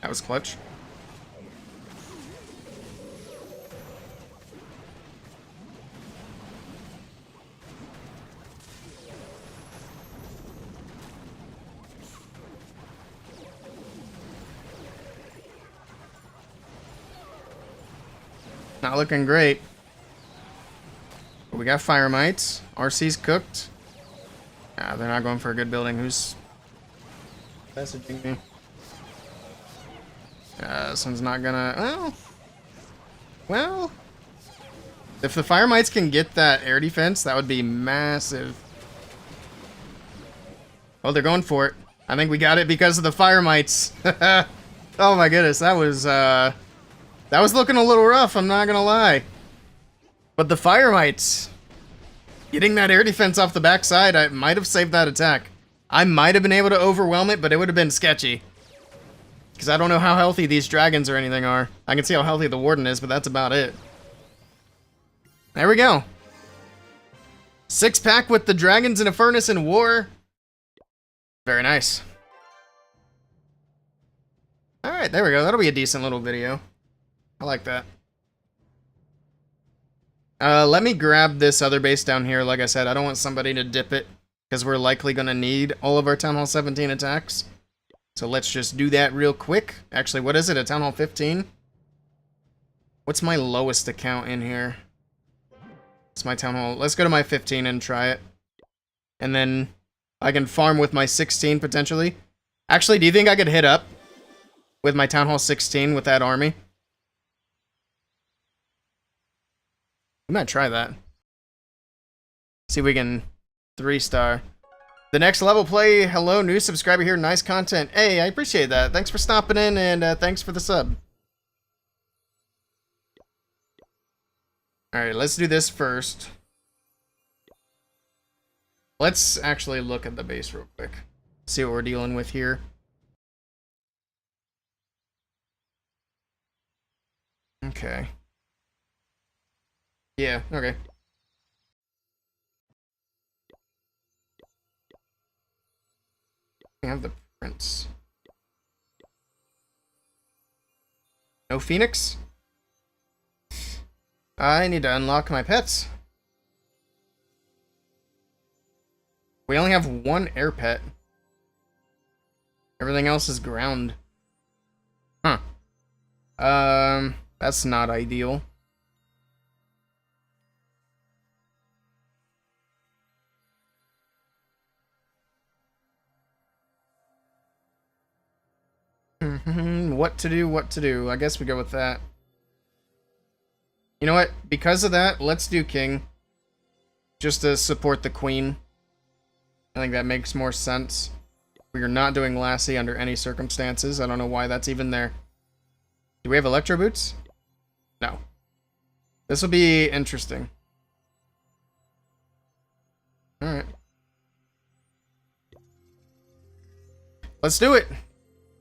That was clutch. Not looking great. But we got fire mites. RC's cooked. Ah, they're not going for a good building. Who's messaging me? This one's not gonna... Well... If the fire mites can get that air defense, that would be massive. Oh, they're going for it. I think we got it because of the fire mites. Oh my goodness, that was looking a little rough, I'm not gonna lie. But the fire mites... Getting that air defense off the backside, I might have saved that attack. I might have been able to overwhelm it, but it would have been sketchy. Because I don't know how healthy these dragons or anything are. I can see how healthy the warden is, but that's about it. There we go. 6-pack with the dragons in a furnace in war. Very nice. Alright, there we go. That'll be a decent little video. I like that. Let me grab this other base down here. Like I said, I don't want somebody to dip it, because we're likely going to need all of our Town Hall 17 attacks. So let's just do that real quick. Actually, what is it? A Town Hall 15? What's my lowest account in here? It's my Town Hall. Let's go to my 15 and try it. And then I can farm with my 16 potentially. Actually, do you think I could hit up with my Town Hall 16 with that army? We might try that. See if we can 3-star. The next level play. Hello, new subscriber here. Nice content. Hey, I appreciate that. Thanks for stopping in, and thanks for the sub. Alright, let's do this first. Let's actually look at the base real quick. See what we're dealing with here. Okay. Yeah, okay. I have the prince. No Phoenix? I need to unlock my pets. We only have one air pet. Everything else is ground. Huh. That's not ideal. What to do? I guess we go with that. You know what? Because of that, let's do king. Just to support the queen. I think that makes more sense. We are not doing Lassie under any circumstances. I don't know why that's even there. Do we have electro boots? No. This will be interesting. Alright. Let's do it!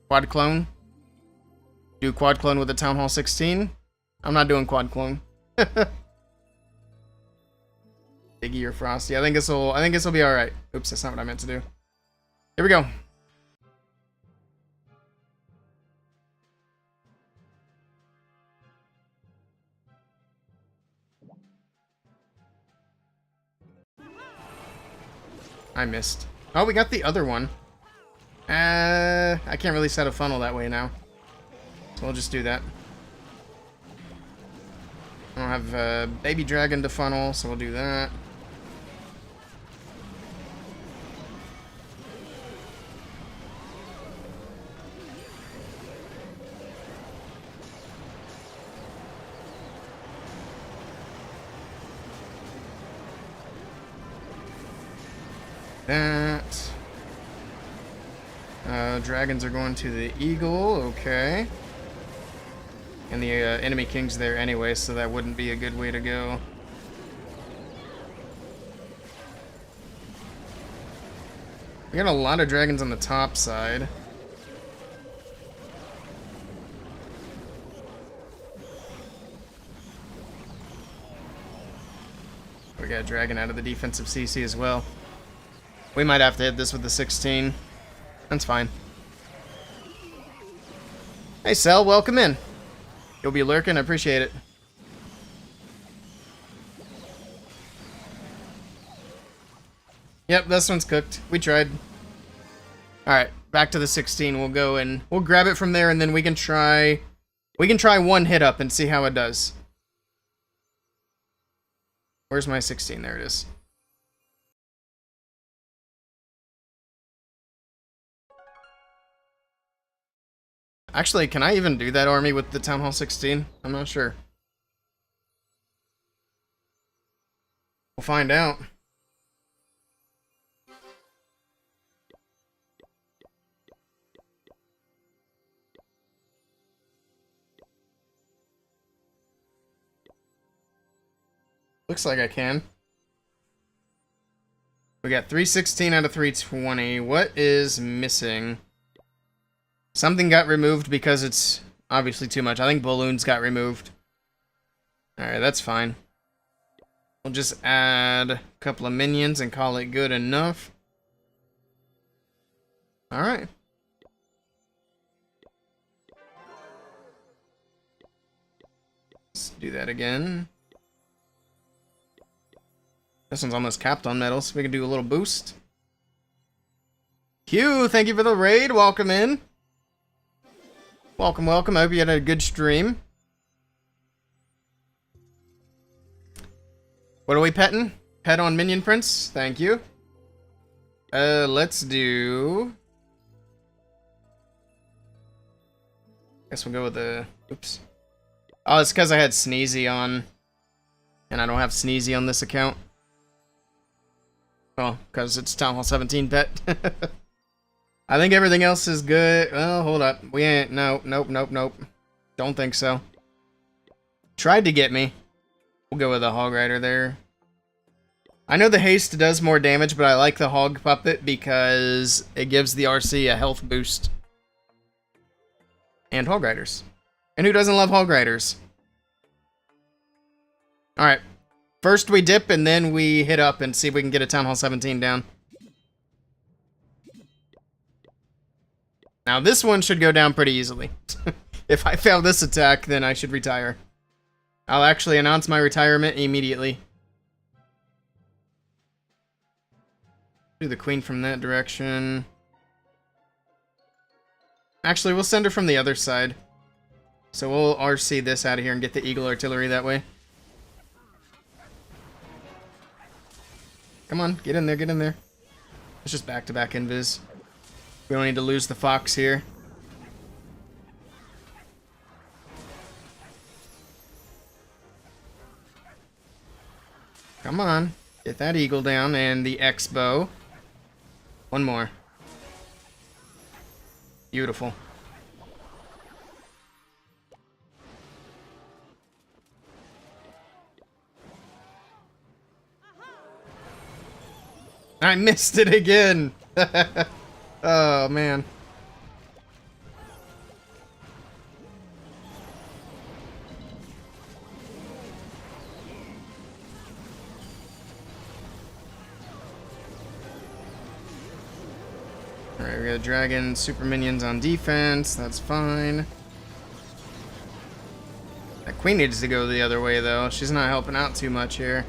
Quad clone. Do quad clone with the Town Hall 16. I'm not doing quad clone. Iggy or Frosty. I think this will be alright. Oops, that's not what I meant to do. Here we go. I missed. Oh, we got the other one. I can't really set a funnel that way now. So we'll just do that. I don't have a baby dragon to funnel, so we'll do that. That. Dragons are going to the eagle, okay. And the enemy king's there anyway, so that wouldn't be a good way to go. We got a lot of dragons on the top side. We got a dragon out of the defensive CC as well. We might have to hit this with the 16. That's fine. Hey, Cell, welcome in. You'll be lurking, I appreciate it. Yep, this one's cooked. We tried. Alright, back to the 16. We'll go and we'll grab it from there, and then we can try one hit up and see how it does. Where's my 16? There it is. Actually, can I even do that army with the Town Hall 16? I'm not sure. We'll find out. Looks like I can. We got 316 out of 320. What is missing? Something got removed because it's obviously too much. I think balloons got removed. Alright, that's fine. We'll just add a couple of minions and call it good enough. Alright. Let's do that again. This one's almost capped on metal, so we can do a little boost. Hugh, thank you for the raid. Welcome in. Welcome, welcome. I hope you had a good stream. What are we petting? Pet on Minion Prince. Thank you. Let's do... Guess we'll go with the... Oops. Oh, it's because I had Sneezy on. And I don't have Sneezy on this account. Well, because it's Town Hall 17 pet. I think everything else is good. Well, hold up. We ain't... Nope. Don't think so. Tried to get me. We'll go with a Hog Rider there. I know the haste does more damage, but I like the Hog Puppet because it gives the RC a health boost. And Hog Riders. And who doesn't love Hog Riders? Alright. First we dip and then we hit up and see if we can get a Town Hall 17 down. Now this one should go down pretty easily. If I fail this attack, then I should retire. I'll actually announce my retirement immediately. Do the queen from that direction. Actually, we'll send her from the other side. So we'll RC this out of here and get the Eagle Artillery that way. Come on, get in there, get in there. It's just back-to-back invis. We don't need to lose the Fox here. Come on, get that Eagle down and the X-Bow. One more. Beautiful. I missed it again. Oh, man. Alright, we got Dragon Super Minions on defense. That's fine. That Queen needs to go the other way, though. She's not helping out too much here.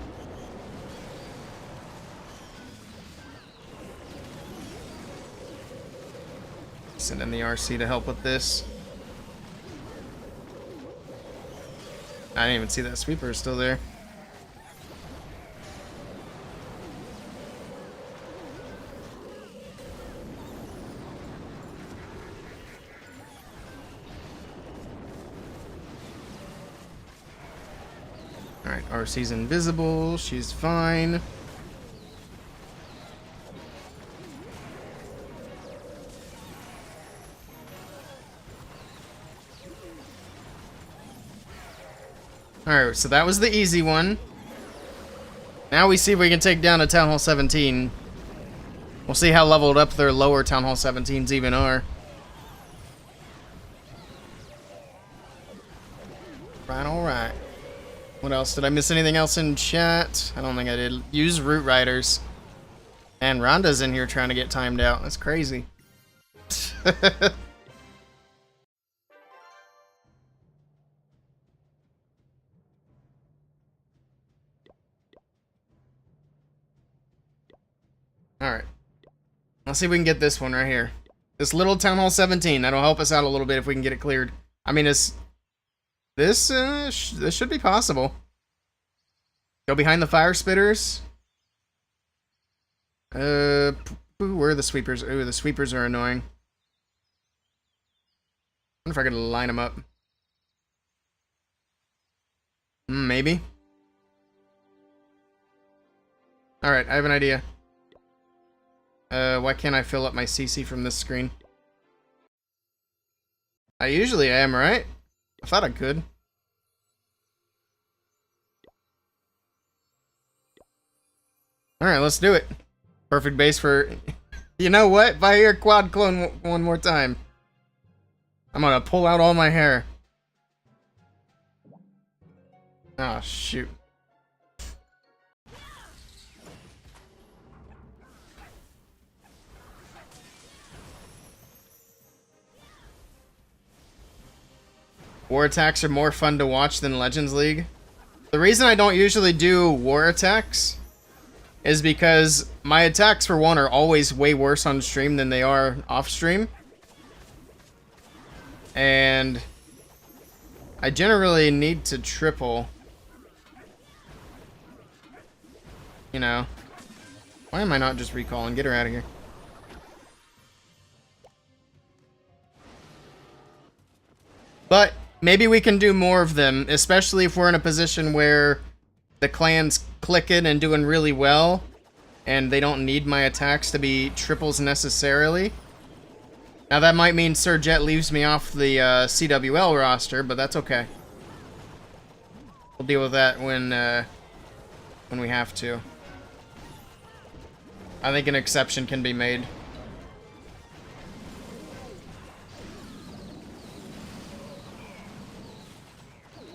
Send in the RC to help with this. I didn't even see that sweeper is still there. Alright, RC's invisible. She's fine. Alright, so that was the easy one. Now we see if we can take down a Town Hall 17. We'll see how leveled up their lower Town Hall 17s even are. Right, alright. What else? Did I miss anything else in chat? I don't think I did. Use Root Riders. And Rhonda's in here trying to get timed out. That's crazy. Alright. Let's see if we can get this one right here. This little Town Hall 17. That'll help us out a little bit if we can get it cleared. I mean, this should be possible. Go behind the Fire Spitters. Where are the sweepers? Ooh, the sweepers are annoying. I wonder if I could line them up. Maybe. Alright, I have an idea. Why can't I fill up my CC from this screen? I usually am, right? I thought I could. Alright, let's do it. Perfect base for... You know what? If I hear quad clone one more time, I'm gonna pull out all my hair. Oh, shoot. War attacks are more fun to watch than Legends League. The reason I don't usually do war attacks is because my attacks, for one, are always way worse on stream than they are off stream. And I generally need to triple. You know. Why am I not just recalling? Get her out of here. But maybe we can do more of them, especially if we're in a position where the clan's clicking and doing really well, and they don't need my attacks to be triples necessarily. Now that might mean Sir Jet leaves me off the CWL roster, but that's okay. We'll deal with that when we have to. I think an exception can be made.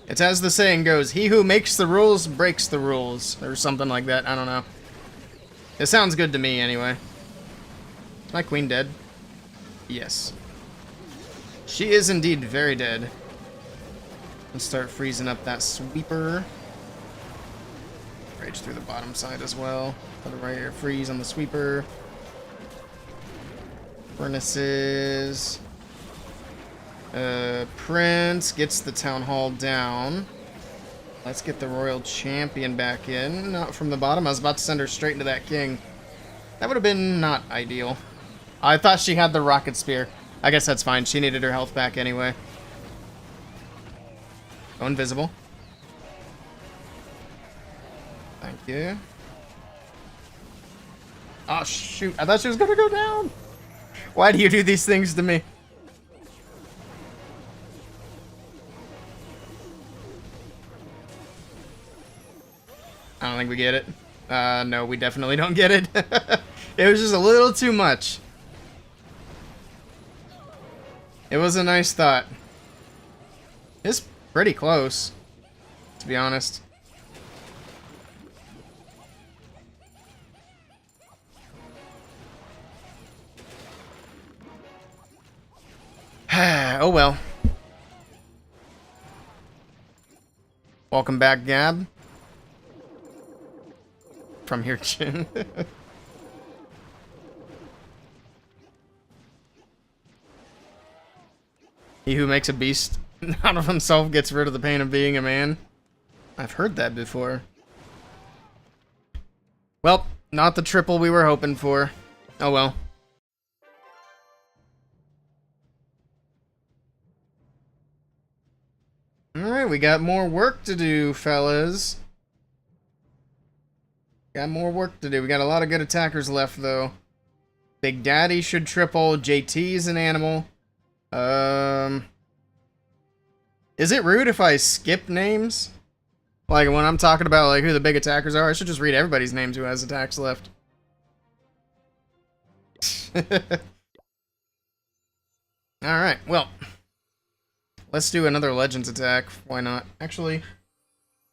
It's as the saying goes, he who makes the rules breaks the rules, or something like that. I don't know. It sounds good to me, anyway. Is my queen dead? Yes. She is indeed very dead. Let's start freezing up that sweeper. Rage through the bottom side as well. Put it right here. Freeze on the sweeper. Furnaces. Prince gets the town hall down. Let's get the royal champion back in. Not from the bottom. I was about to send her straight into that king. That would have been not ideal. I thought she had the rocket spear. I guess that's fine. She needed her health back anyway. Go invisible. Thank you. Oh, shoot. I thought she was going to go down. Why do you do these things to me? I don't think we get it. No, we definitely don't get it. It was just a little too much. It was a nice thought. It's pretty close, to be honest. Oh well. Welcome back, Gab. From your chin. He who makes a beast out of himself gets rid of the pain of being a man. I've heard that before. Well, not the triple we were hoping for. Oh well. Alright, we got more work to do, fellas. Got more work to do. We got a lot of good attackers left, though. Big Daddy should triple. JT's an animal. Is it rude if I skip names? Like, when I'm talking about, like, who the big attackers are, I should just read everybody's names who has attacks left. Alright, well. Let's do another Legends attack. Why not? Actually,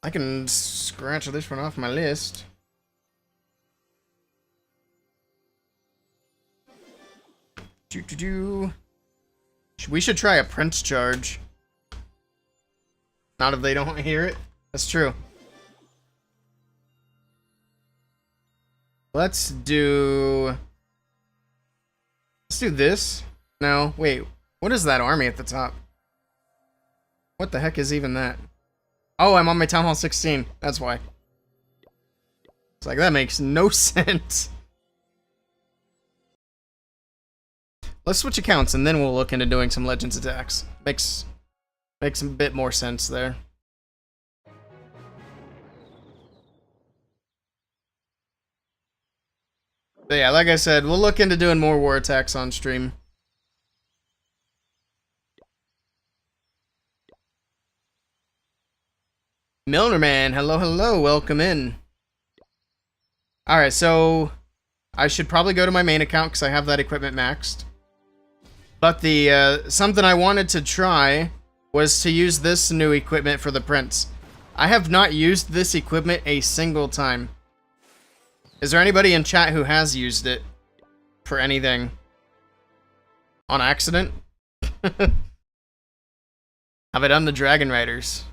I can scratch this one off my list. We should try a Prince charge. Not if they don't hear it. That's true. Let's do this. No, wait. What is that army at the top? What the heck is even that? Oh, I'm on my Town Hall 16. That's why. It's like, that makes no sense. Let's switch accounts, and then we'll look into doing some Legends attacks. Makes a bit more sense there. But yeah, like I said, we'll look into doing more war attacks on stream. Milner Man, hello, hello, welcome in. Alright, so I should probably go to my main account because I have that equipment maxed. But the something I wanted to try was to use this new equipment for the Prince. I have not used this equipment a single time. Is there anybody in chat who has used it for anything? On accident? Have I done the Dragon Riders?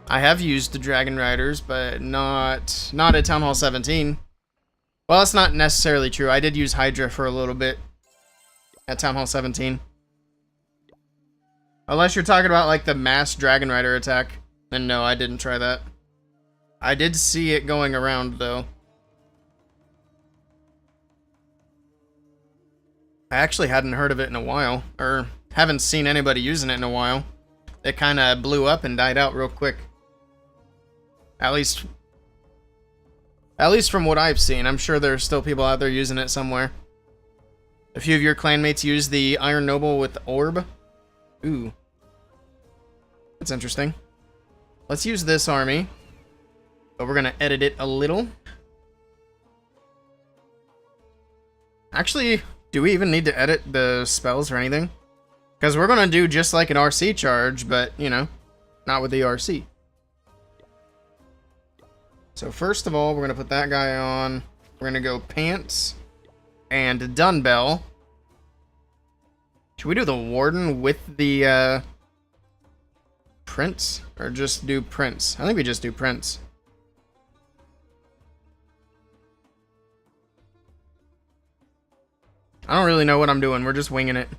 I have used the Dragon Riders, but not at Town Hall 17. Well, that's not necessarily true. I did use Hydra for a little bit at Town Hall 17. Unless you're talking about like the mass Dragon Rider attack, then no, I didn't try that. I did see it going around though. I actually hadn't heard of it in a while, or haven't seen anybody using it in a while. It kind of blew up and died out real quick. At least from what I've seen. I'm sure there's still people out there using it somewhere. A few of your clanmates use the Iron Noble with the Orb. Ooh. That's interesting. Let's use this army. But we're going to edit it a little. Actually, do we even need to edit the spells or anything? Because we're going to do just like an RC charge, but, you know, not with the RC. So first of all, we're going to put that guy on. We're going to go Pants and Dunbell. Should we do the Warden with the Prince? Or just do Prince? I think we just do Prince. I don't really know what I'm doing. We're just winging it.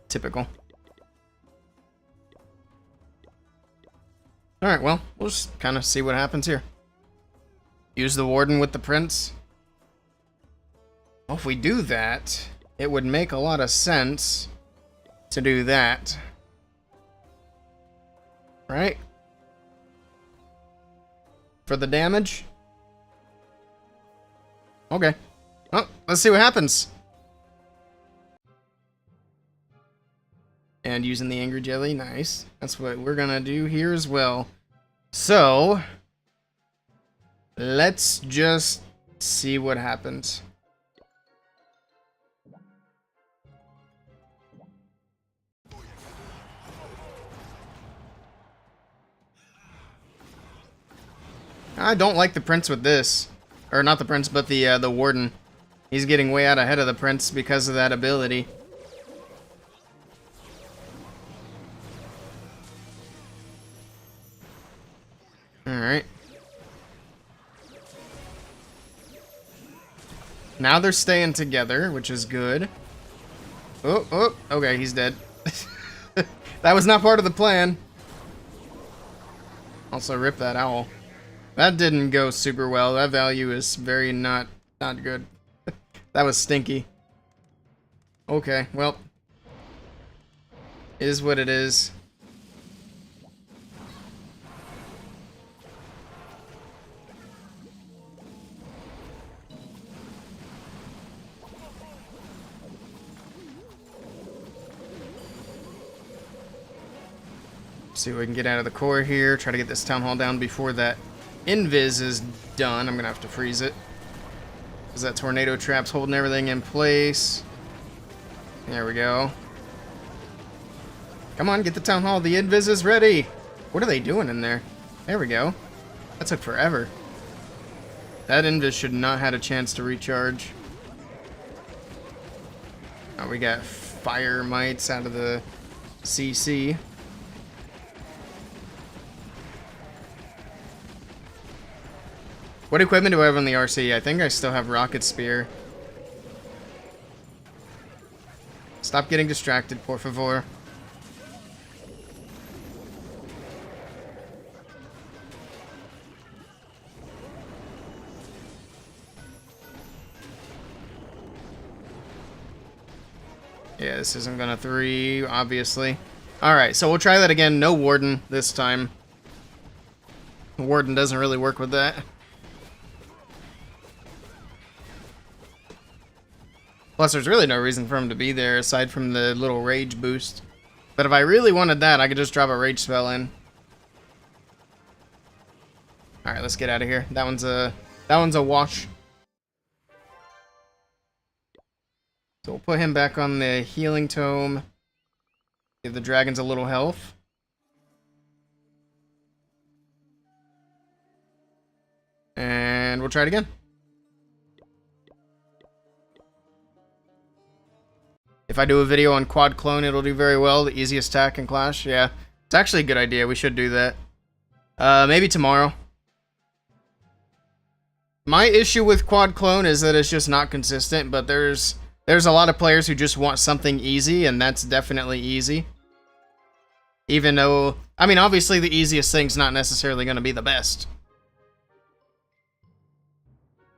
Typical. Alright, well, we'll just kind of see what happens here. Use the Warden with the Prince. Well, if we do that, it would make a lot of sense to do that. Right? For the damage? Okay. Well, let's see what happens. And using the Angry Jelly, nice. That's what we're gonna do here as well. So, let's just see what happens. I don't like the Prince with this. Or not the Prince, but the Warden. He's getting way out ahead of the Prince because of that ability. Alright. Now they're staying together, which is good. Oh, okay, he's dead. That was not part of the plan. Also, rip that owl. That didn't go super well. That value is very not good. That was stinky. Okay, well. Is what it is. See what we can get out of the core here. Try to get this town hall down before that invis is done. I'm gonna have to freeze it because that tornado trap's holding everything in place. There we go. Come on, get the town hall. The invis is ready. What are they doing in there? There we go. That took forever. That invis should not have had a chance to recharge. Oh, we got fire mites out of the CC. What equipment do I have on the RC? I think I still have Rocket Spear. Stop getting distracted, por favor. Yeah, this isn't gonna 3, obviously. Alright, so we'll try that again. No Warden this time. The Warden doesn't really work with that. Plus, there's really no reason for him to be there aside from the little rage boost. But if I really wanted that, I could just drop a rage spell in. Alright, let's get out of here. That one's a wash. So we'll put him back on the healing tome. Give the dragons a little health. And we'll try it again. If I do a video on quad clone, it'll do very well. The easiest attack in Clash. Yeah, it's actually a good idea. We should do that. Maybe tomorrow. My issue with quad clone is that it's just not consistent, but there's a lot of players who just want something easy, and that's definitely easy. Even though, I mean, obviously the easiest thing's not necessarily going to be the best.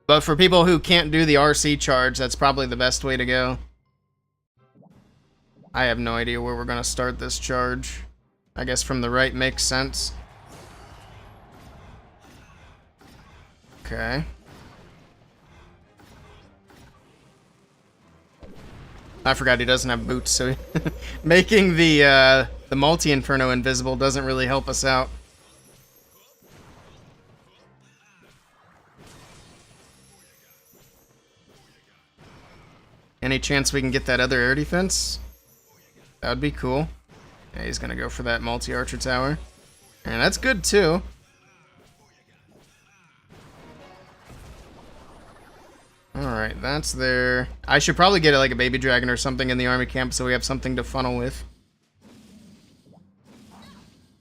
But for people who can't do the RC charge, that's probably the best way to go. I have no idea where we're going to start this charge. I guess from the right makes sense. Okay. I forgot he doesn't have boots, so making the multi-inferno invisible doesn't really help us out. Any chance we can get that other air defense? That would be cool. Yeah, he's gonna go for that multi-archer tower. And that's good too. Alright, that's there. I should probably get like a baby dragon or something in the army camp so we have something to funnel with.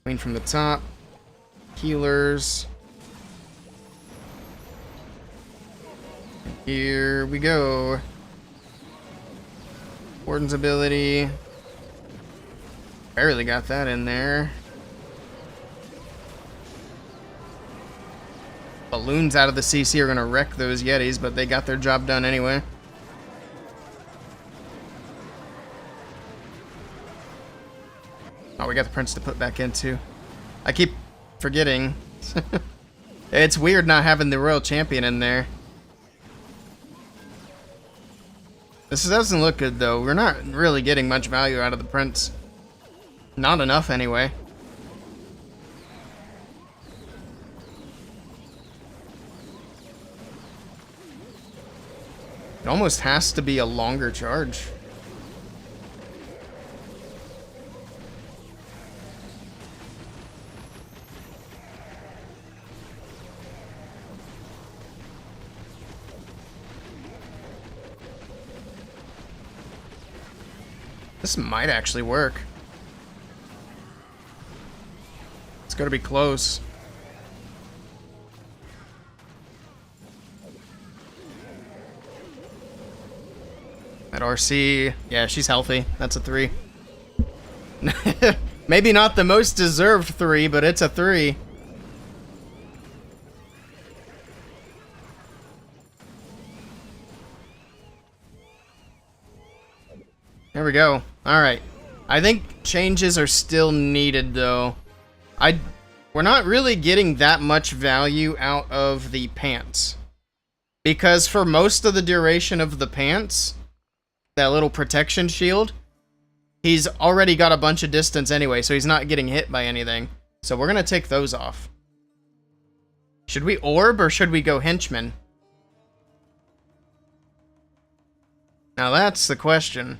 Queen from the top. Healers. Here we go. Warden's ability. Barely got that in there. Balloons out of the CC are going to wreck those Yetis, but they got their job done anyway. Oh, we got the Prince to put back into. I keep forgetting. It's weird not having the Royal Champion in there. This doesn't look good, though. We're not really getting much value out of the Prince. Not enough, anyway. It almost has to be a longer charge. This might actually work. It's gotta be close. That RC, yeah, she's healthy. That's a 3. Maybe not the most deserved 3, but it's a 3. There we go. Alright. I think changes are still needed, though. We're not really getting that much value out of the pants. Because for most of the duration of the pants, that little protection shield, he's already got a bunch of distance anyway, so he's not getting hit by anything. So we're gonna take those off. Should we orb or should we go henchman? Now that's the question.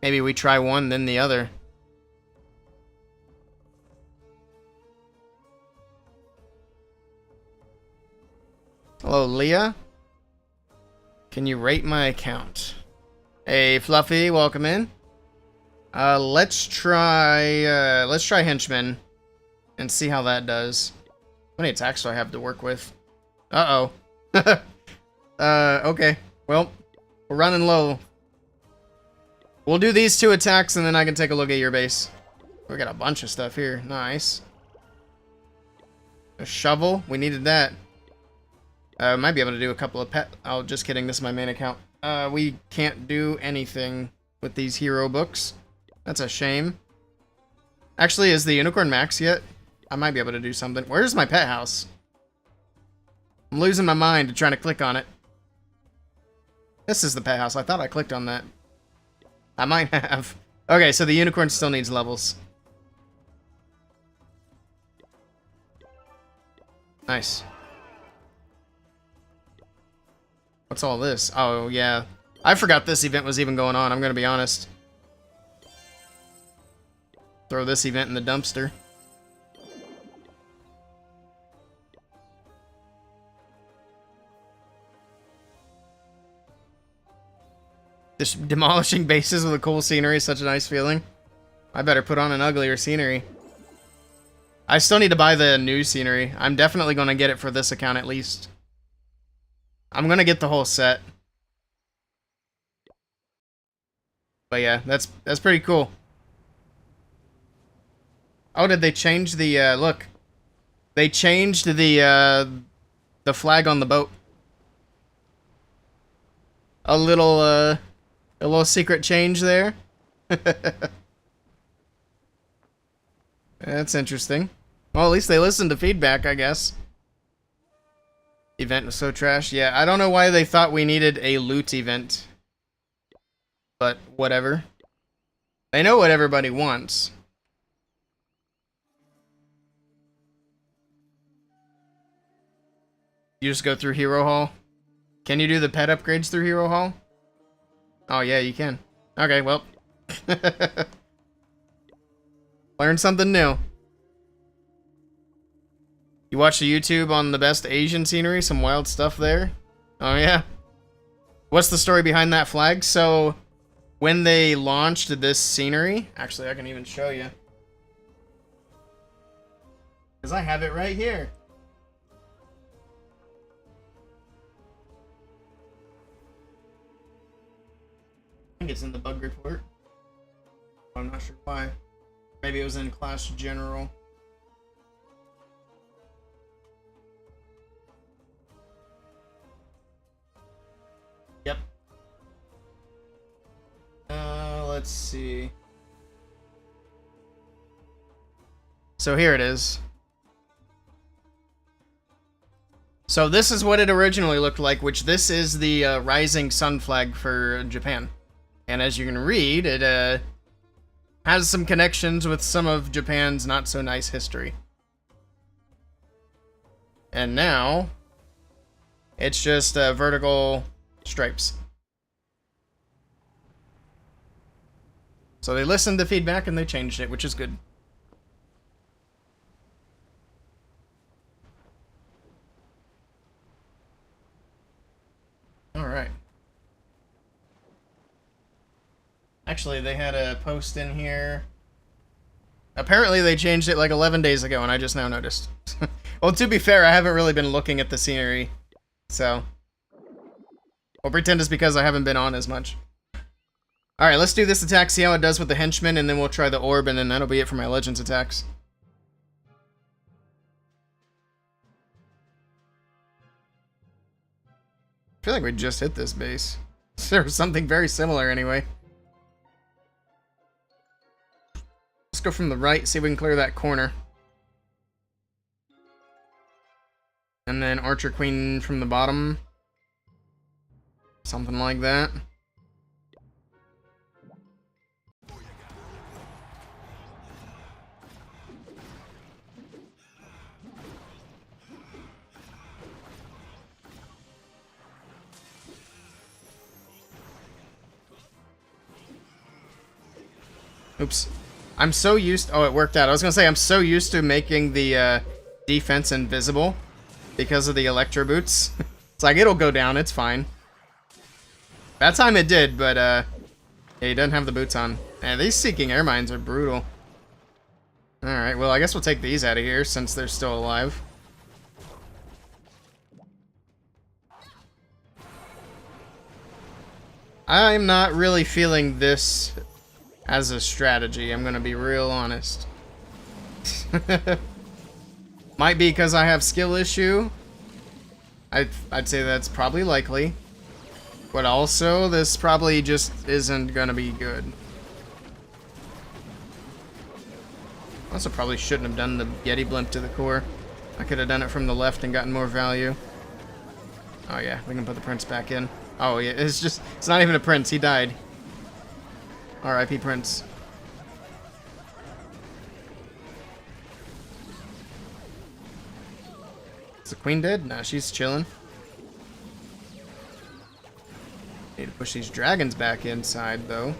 Maybe we try one, then the other. Hello, Leah. Can you rate my account? Hey, Fluffy, welcome in. Let's try henchman and see how that does. How many attacks do I have to work with? Uh-oh. Okay. Well, we're running low. We'll do these 2 attacks and then I can take a look at your base. We got a bunch of stuff here. Nice. A shovel. We needed that. Might be able to do a couple of pet. Oh, just kidding. This is my main account. We can't do anything with these hero books. That's a shame. Actually, is the unicorn max yet? I might be able to do something. Where's my pet house? I'm losing my mind trying to click on it. This is the pet house. I thought I clicked on that. I might have. Okay, so the unicorn still needs levels. Nice. What's all this? Oh, yeah. I forgot this event was even going on, I'm gonna be honest. Throw this event in the dumpster. Just demolishing bases with a cool scenery is such a nice feeling. I better put on an uglier scenery. I still need to buy the new scenery. I'm definitely going to get it for this account at least. I'm going to get the whole set. But yeah, that's pretty cool. Oh, did they change the, look. They changed the flag on the boat. A little secret change there. That's interesting. Well, at least they listened to feedback, I guess. Event was so trash. Yeah, I don't know why they thought we needed a loot event. But whatever. They know what everybody wants. You just go through Hero Hall? Can you do the pet upgrades through Hero Hall? Oh, yeah, you can. Okay, well. Learn something new. You watch the YouTube on the best Asian scenery? Some wild stuff there? Oh, yeah. What's the story behind that flag? So, when they launched this scenery... Actually, I can even show you. Because I have it right here. I think it's in the bug report. I'm not sure why. Maybe it was in class general. Yep. Let's see. So here it is. So this is what it originally looked like, which this is the rising sun flag for Japan. And as you can read, it has some connections with some of Japan's not so nice history. And now, it's just vertical stripes. So they listened to feedback and they changed it, which is good. Alright. Actually, they had a post in here. Apparently they changed it like 11 days ago, and I just now noticed. Well, to be fair, I haven't really been looking at the scenery, so... I'll pretend it's because I haven't been on as much. Alright, let's do this attack, see how it does with the henchmen, and then we'll try the orb, and then that'll be it for my Legends attacks. I feel like we just hit this base. There was something very similar anyway. Let's go from the right, see if we can clear that corner. And then Archer Queen from the bottom. Something like that. Oops. I'm so used... Oh, it worked out. I was going to say, I'm so used to making the defense invisible because of the Electro Boots. It's like, it'll go down. It's fine. That time it did, but yeah, he doesn't have the boots on. Man, these Seeking Air Mines are brutal. Alright, well, I guess we'll take these out of here since they're still alive. I'm not really feeling this as a strategy, I'm gonna be real honest. Might be because I have skill issue. I'd say that's probably likely. But also, this probably just isn't gonna be good. Also probably shouldn't have done the Yeti blimp to the core. I could have done it from the left and gotten more value. Oh yeah, we can put the prince back in. Oh yeah, it's not even a prince, he died. R.I.P. Prince. Is the queen dead? Nah, she's chilling. Need to push these dragons back inside, though.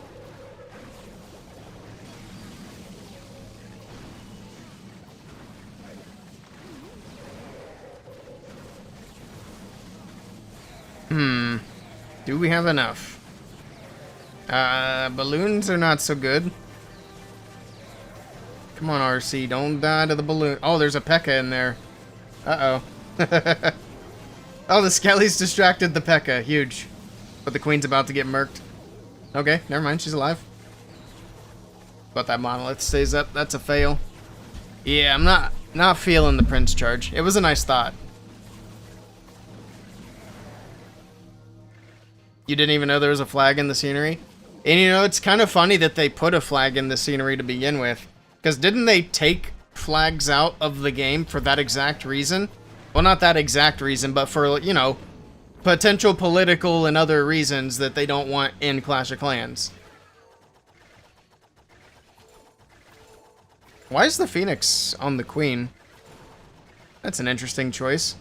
Do we have enough? Balloons are not so good. Come on, RC, don't die to the balloon. Oh, there's a P.E.K.K.A in there. Uh-oh. Oh, the Skelly's distracted the P.E.K.K.A. Huge. But the Queen's about to get murked. Okay, never mind, she's alive. But that monolith stays up. That's a fail. Yeah, I'm not feeling the Prince charge. It was a nice thought. You didn't even know there was a flag in the scenery? And you know, it's kind of funny that they put a flag in the scenery to begin with. Because didn't they take flags out of the game for that exact reason? Well, not that exact reason, but for, you know, potential political and other reasons that they don't want in Clash of Clans. Why is the Phoenix on the Queen? That's an interesting choice.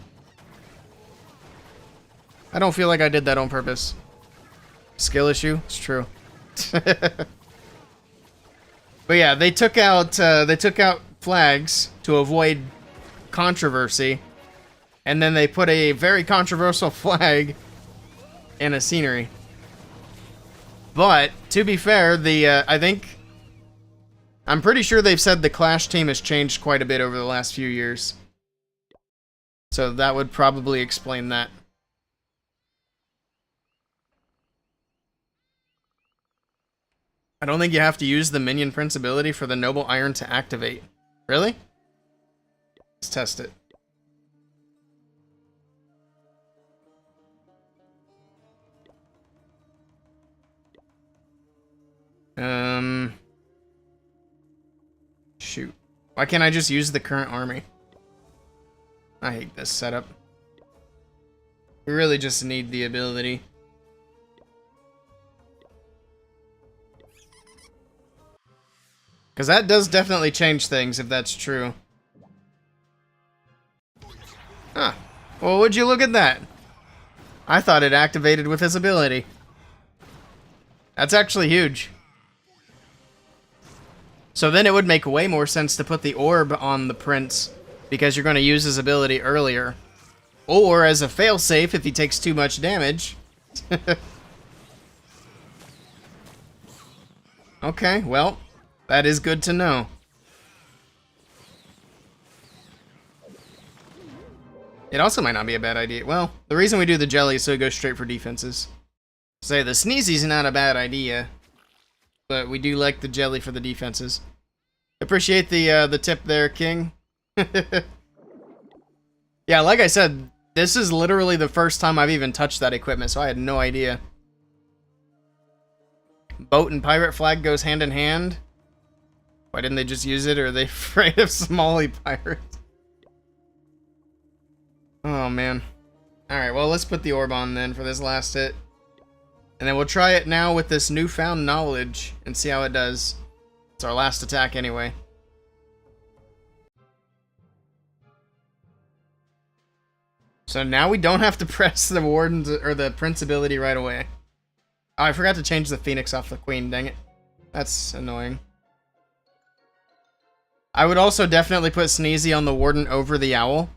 I don't feel like I did that on purpose. Skill issue? It's true. But yeah, they took out flags to avoid controversy, and then they put a very controversial flag in a scenery. But to be fair, I'm pretty sure they've said the Clash team has changed quite a bit over the last few years, so that would probably explain that. I don't think you have to use the Minion Prince ability for the Noble Iron to activate. Really? Let's test it. Shoot. Why can't I just use the current army? I hate this setup. We really just need the ability. Because that does definitely change things, if that's true. Huh. Well, would you look at that? I thought it activated with his ability. That's actually huge. So then it would make way more sense to put the orb on the Prince, because you're going to use his ability earlier. Or as a failsafe if he takes too much damage. Okay, well, that is good to know. It also might not be a bad idea. Well, the reason we do the jelly is so it goes straight for defenses. Say the sneezy's not a bad idea, but we do like the jelly for the defenses. Appreciate the tip there, King. Yeah, like I said, this is literally the first time I've even touched that equipment, so I had no idea. Boat and pirate flag goes hand in hand. Why didn't they just use it, or are they afraid of Somali pirates? Oh, man. Alright, well, let's put the orb on then for this last hit. And then we'll try it now with this newfound knowledge and see how it does. It's our last attack anyway. So now we don't have to press the Warden's or the Prince ability right away. Oh, I forgot to change the Phoenix off the Queen, dang it. That's annoying. I would also definitely put Sneezy on the Warden over the Owl.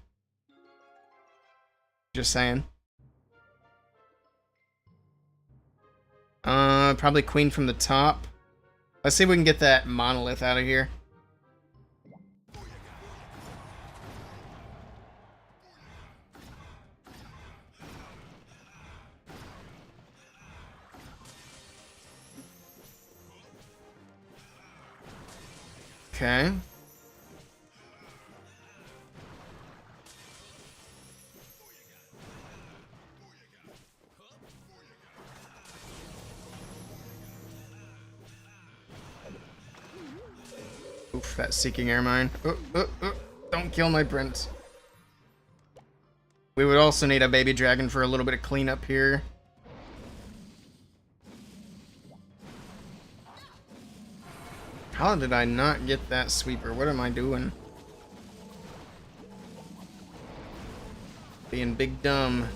Just saying. Probably Queen from the top. Let's see if we can get that monolith out of here. Okay. Oof, that Seeking Air Mine. Don't kill my Prince. We would also need a baby dragon for a little bit of cleanup here. How did I not get that sweeper? What am I doing? Being big dumb.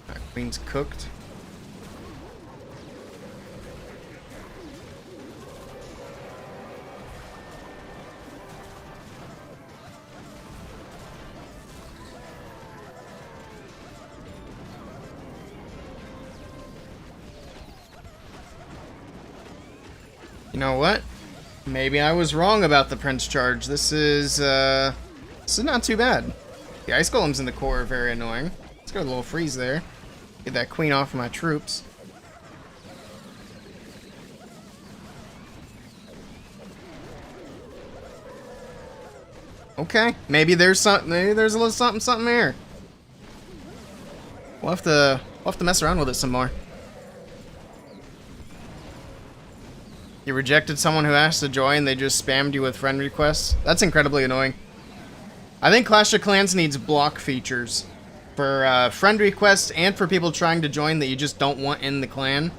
That queen's cooked. You know what? Maybe I was wrong about the Prince charge. This is not too bad. The Ice Golems in the core are very annoying. Let's go a little freeze there. Get that queen off of my troops. Okay, maybe there's something. Maybe there's a little something here. We'll have to mess around with it some more. You rejected someone who asked to join, they just spammed you with friend requests. That's incredibly annoying. I think Clash of Clans needs block features for friend requests and for people trying to join that you just don't want in the clan.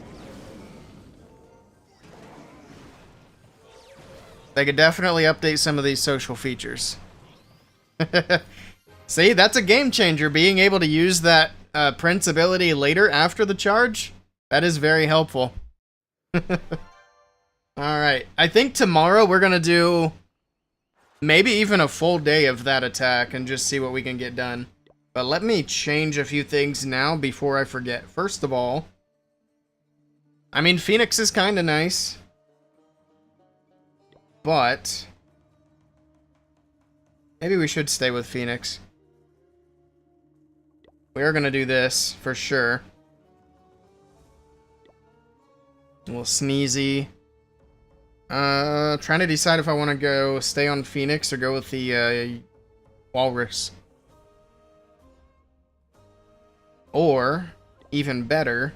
They could definitely update some of these social features. See, that's a game changer. Being able to use that Prince ability later after the charge, that is very helpful. Alright, I think tomorrow we're gonna do maybe even a full day of that attack and just see what we can get done. But let me change a few things now before I forget. First of all, I mean, Phoenix is kind of nice, but maybe we should stay with Phoenix. We are gonna do this for sure. A little sneezy. Trying to decide if I want to go stay on Phoenix or go with the Walrus. Or, even better,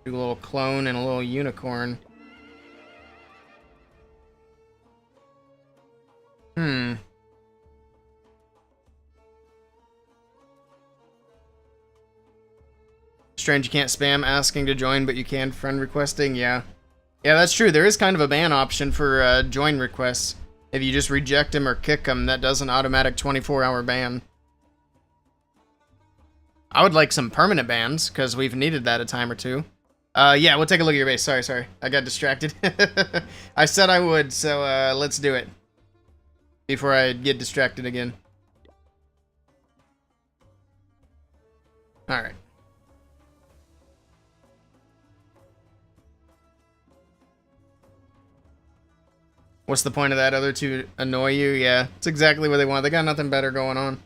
do a little clone and a little unicorn. Strange you can't spam asking to join, but you can friend requesting, yeah. Yeah, that's true. There is kind of a ban option for join requests. If you just reject them or kick them, that does an automatic 24-hour ban. I would like some permanent bans, because we've needed that a time or two. Yeah, we'll take a look at your base. Sorry. I got distracted. I said I would, so let's do it. Before I get distracted again. Alright. What's the point of that? Other to annoy you? Yeah, it's exactly what they want. They got nothing better going on.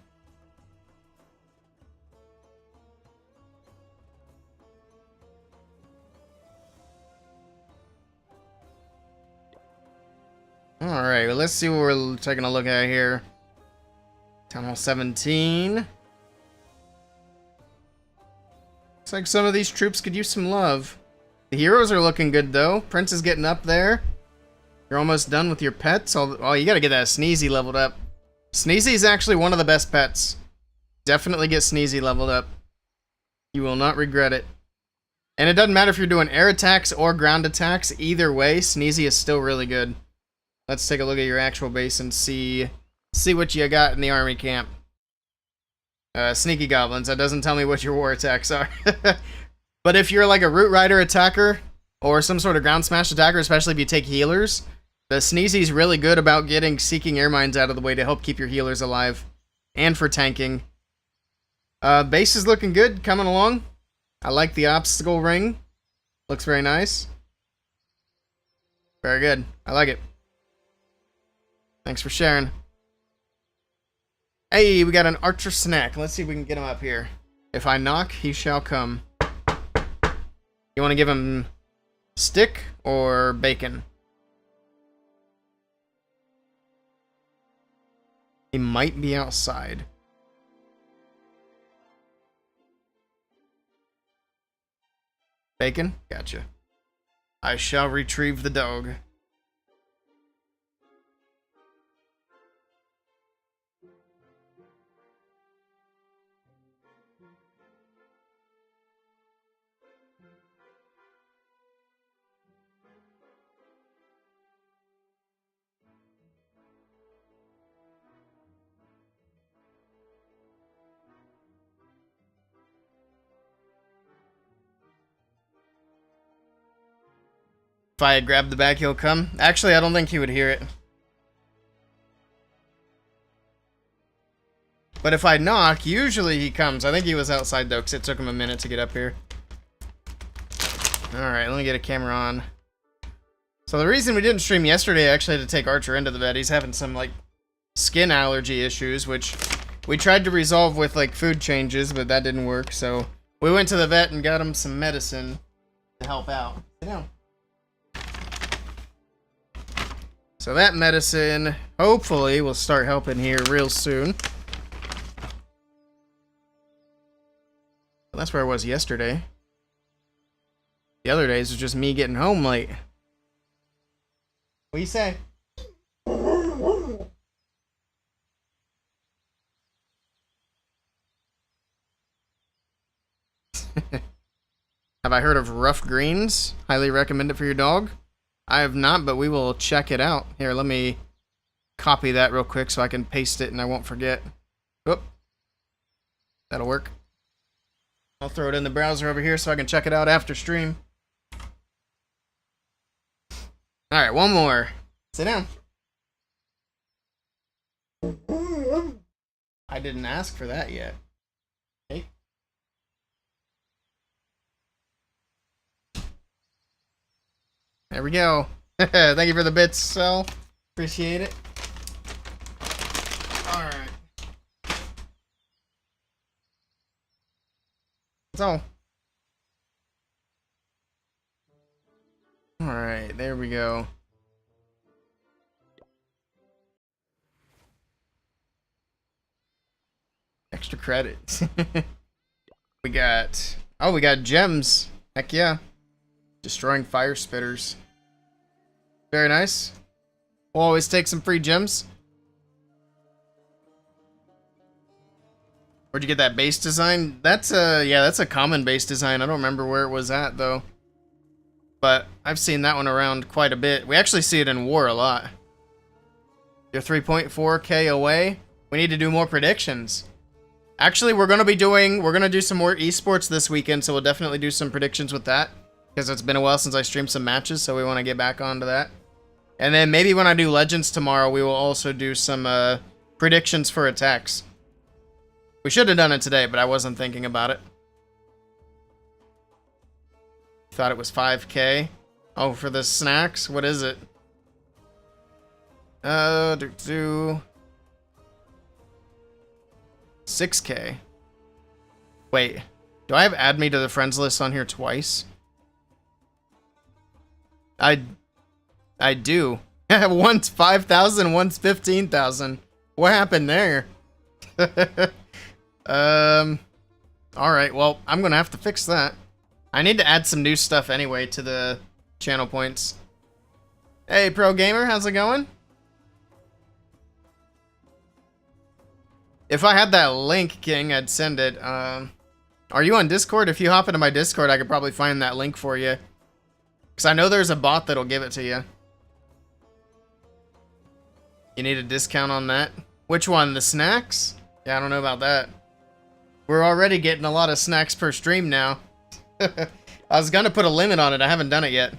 Alright, well, let's see what we're taking a look at here. Town Hall 17. Looks like some of these troops could use some love. The heroes are looking good, though. Prince is getting up there. You're almost done with your pets. Oh, you gotta get that Sneezy leveled up. Sneezy is actually one of the best pets. Definitely get Sneezy leveled up. You will not regret it. And it doesn't matter if you're doing air attacks or ground attacks. Either way, Sneezy is still really good. Let's take a look at your actual base and see what you got in the army camp. Sneaky goblins. That doesn't tell me what your war attacks are. But if you're like a root rider attacker or some sort of ground smash attacker, especially if you take healers, the Sneezy's really good about getting Seeking Air Mines out of the way to help keep your healers alive. And for tanking. Base is looking good, coming along. I like the obstacle ring. Looks very nice. Very good. I like it. Thanks for sharing. Hey, we got an archer snack. Let's see if we can get him up here. If I knock, he shall come. You want to give him stick or bacon? He might be outside. Bacon? Gotcha. I shall retrieve the dog. If I had grabbed the back, he'll come. Actually, I don't think he would hear it. But if I knock, usually he comes. I think he was outside, though, because it took him a minute to get up here. Alright, let me get a camera on. So the reason we didn't stream yesterday, I actually had to take Archer into the vet. He's having some, like, skin allergy issues, which we tried to resolve with, like, food changes, but that didn't work. So we went to the vet and got him some medicine to help out. Sit down. So that medicine, hopefully, will start helping here real soon. Well, that's where I was yesterday. The other days was just me getting home late. What do you say? Have I heard of rough greens? Highly recommend it for your dog. I have not, but we will check it out. Here, let me copy that real quick so I can paste it and I won't forget. Oop. That'll work. I'll throw it in the browser over here so I can check it out after stream. Alright, one more. Sit down. I didn't ask for that yet. Okay. There we go. Thank you for the bits, Sel. Appreciate it. Alright. That's all. Alright, there we go. Extra credits. we got gems. Heck yeah. Destroying fire spitters. Very nice. We'll always take some free gems. Where'd you get that base design? That's a common base design. I don't remember where it was at though. But I've seen that one around quite a bit. We actually see it in war a lot. You're 3.4k away. We need to do more predictions. Actually, we're gonna do some more esports this weekend, so we'll definitely do some predictions with that. Because it's been a while since I streamed some matches, so we want to get back onto that. And then maybe when I do Legends tomorrow, we will also do some predictions for attacks. We should have done it today, but I wasn't thinking about it. Thought it was 5k. Oh, for the snacks? What is it? 6k. Wait, do I have add me to the friends list on here twice? I do. Once 5,000, once 15,000. What happened there? Alright, well, I'm gonna have to fix that. I need to add some new stuff anyway to the channel points. Hey, Pro Gamer, how's it going? If I had that link, King, I'd send it. Are you on Discord? If you hop into my Discord, I could probably find that link for you. Because I know there's a bot that'll give it to you. You need a discount on that? Which one? The snacks? Yeah, I don't know about that. We're already getting a lot of snacks per stream now. I was gonna put a limit on it. I haven't done it yet.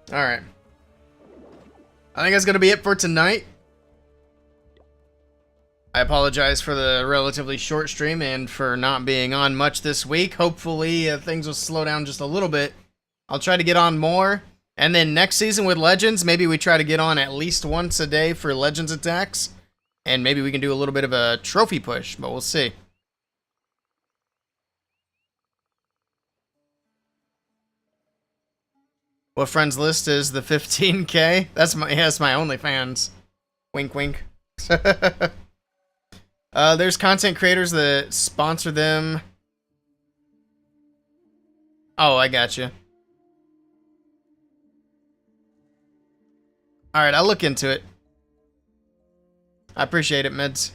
Alright. I think that's gonna be it for tonight. I apologize for the relatively short stream and for not being on much this week. Hopefully things will slow down just a little bit. I'll try to get on more. And then next season with Legends, maybe we try to get on at least once a day for Legends attacks. And maybe we can do a little bit of a trophy push, but we'll see. What friends list is the 15k? That's my OnlyFans. Wink wink. There's content creators that sponsor them. Oh, I got you. Alright, I'll look into it. I appreciate it, Meds.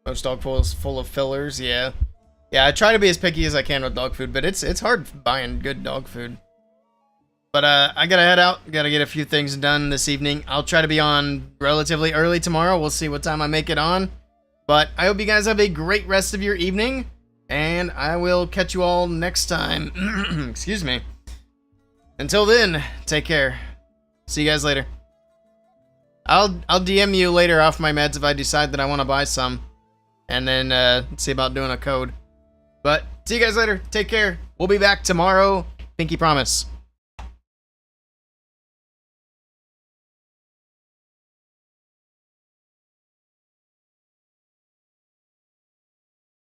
Most dog pools full of fillers, yeah. Yeah, I try to be as picky as I can with dog food, but it's hard buying good dog food. But I gotta head out. Gotta get a few things done this evening. I'll try to be on relatively early tomorrow. We'll see what time I make it on. But I hope you guys have a great rest of your evening. And I will catch you all next time. Excuse me. Until then, take care. See you guys later. I'll DM you later off my meds if I decide that I want to buy some. and then see about doing a code. But see you guys later. Take care. We'll be back tomorrow. Pinky promise.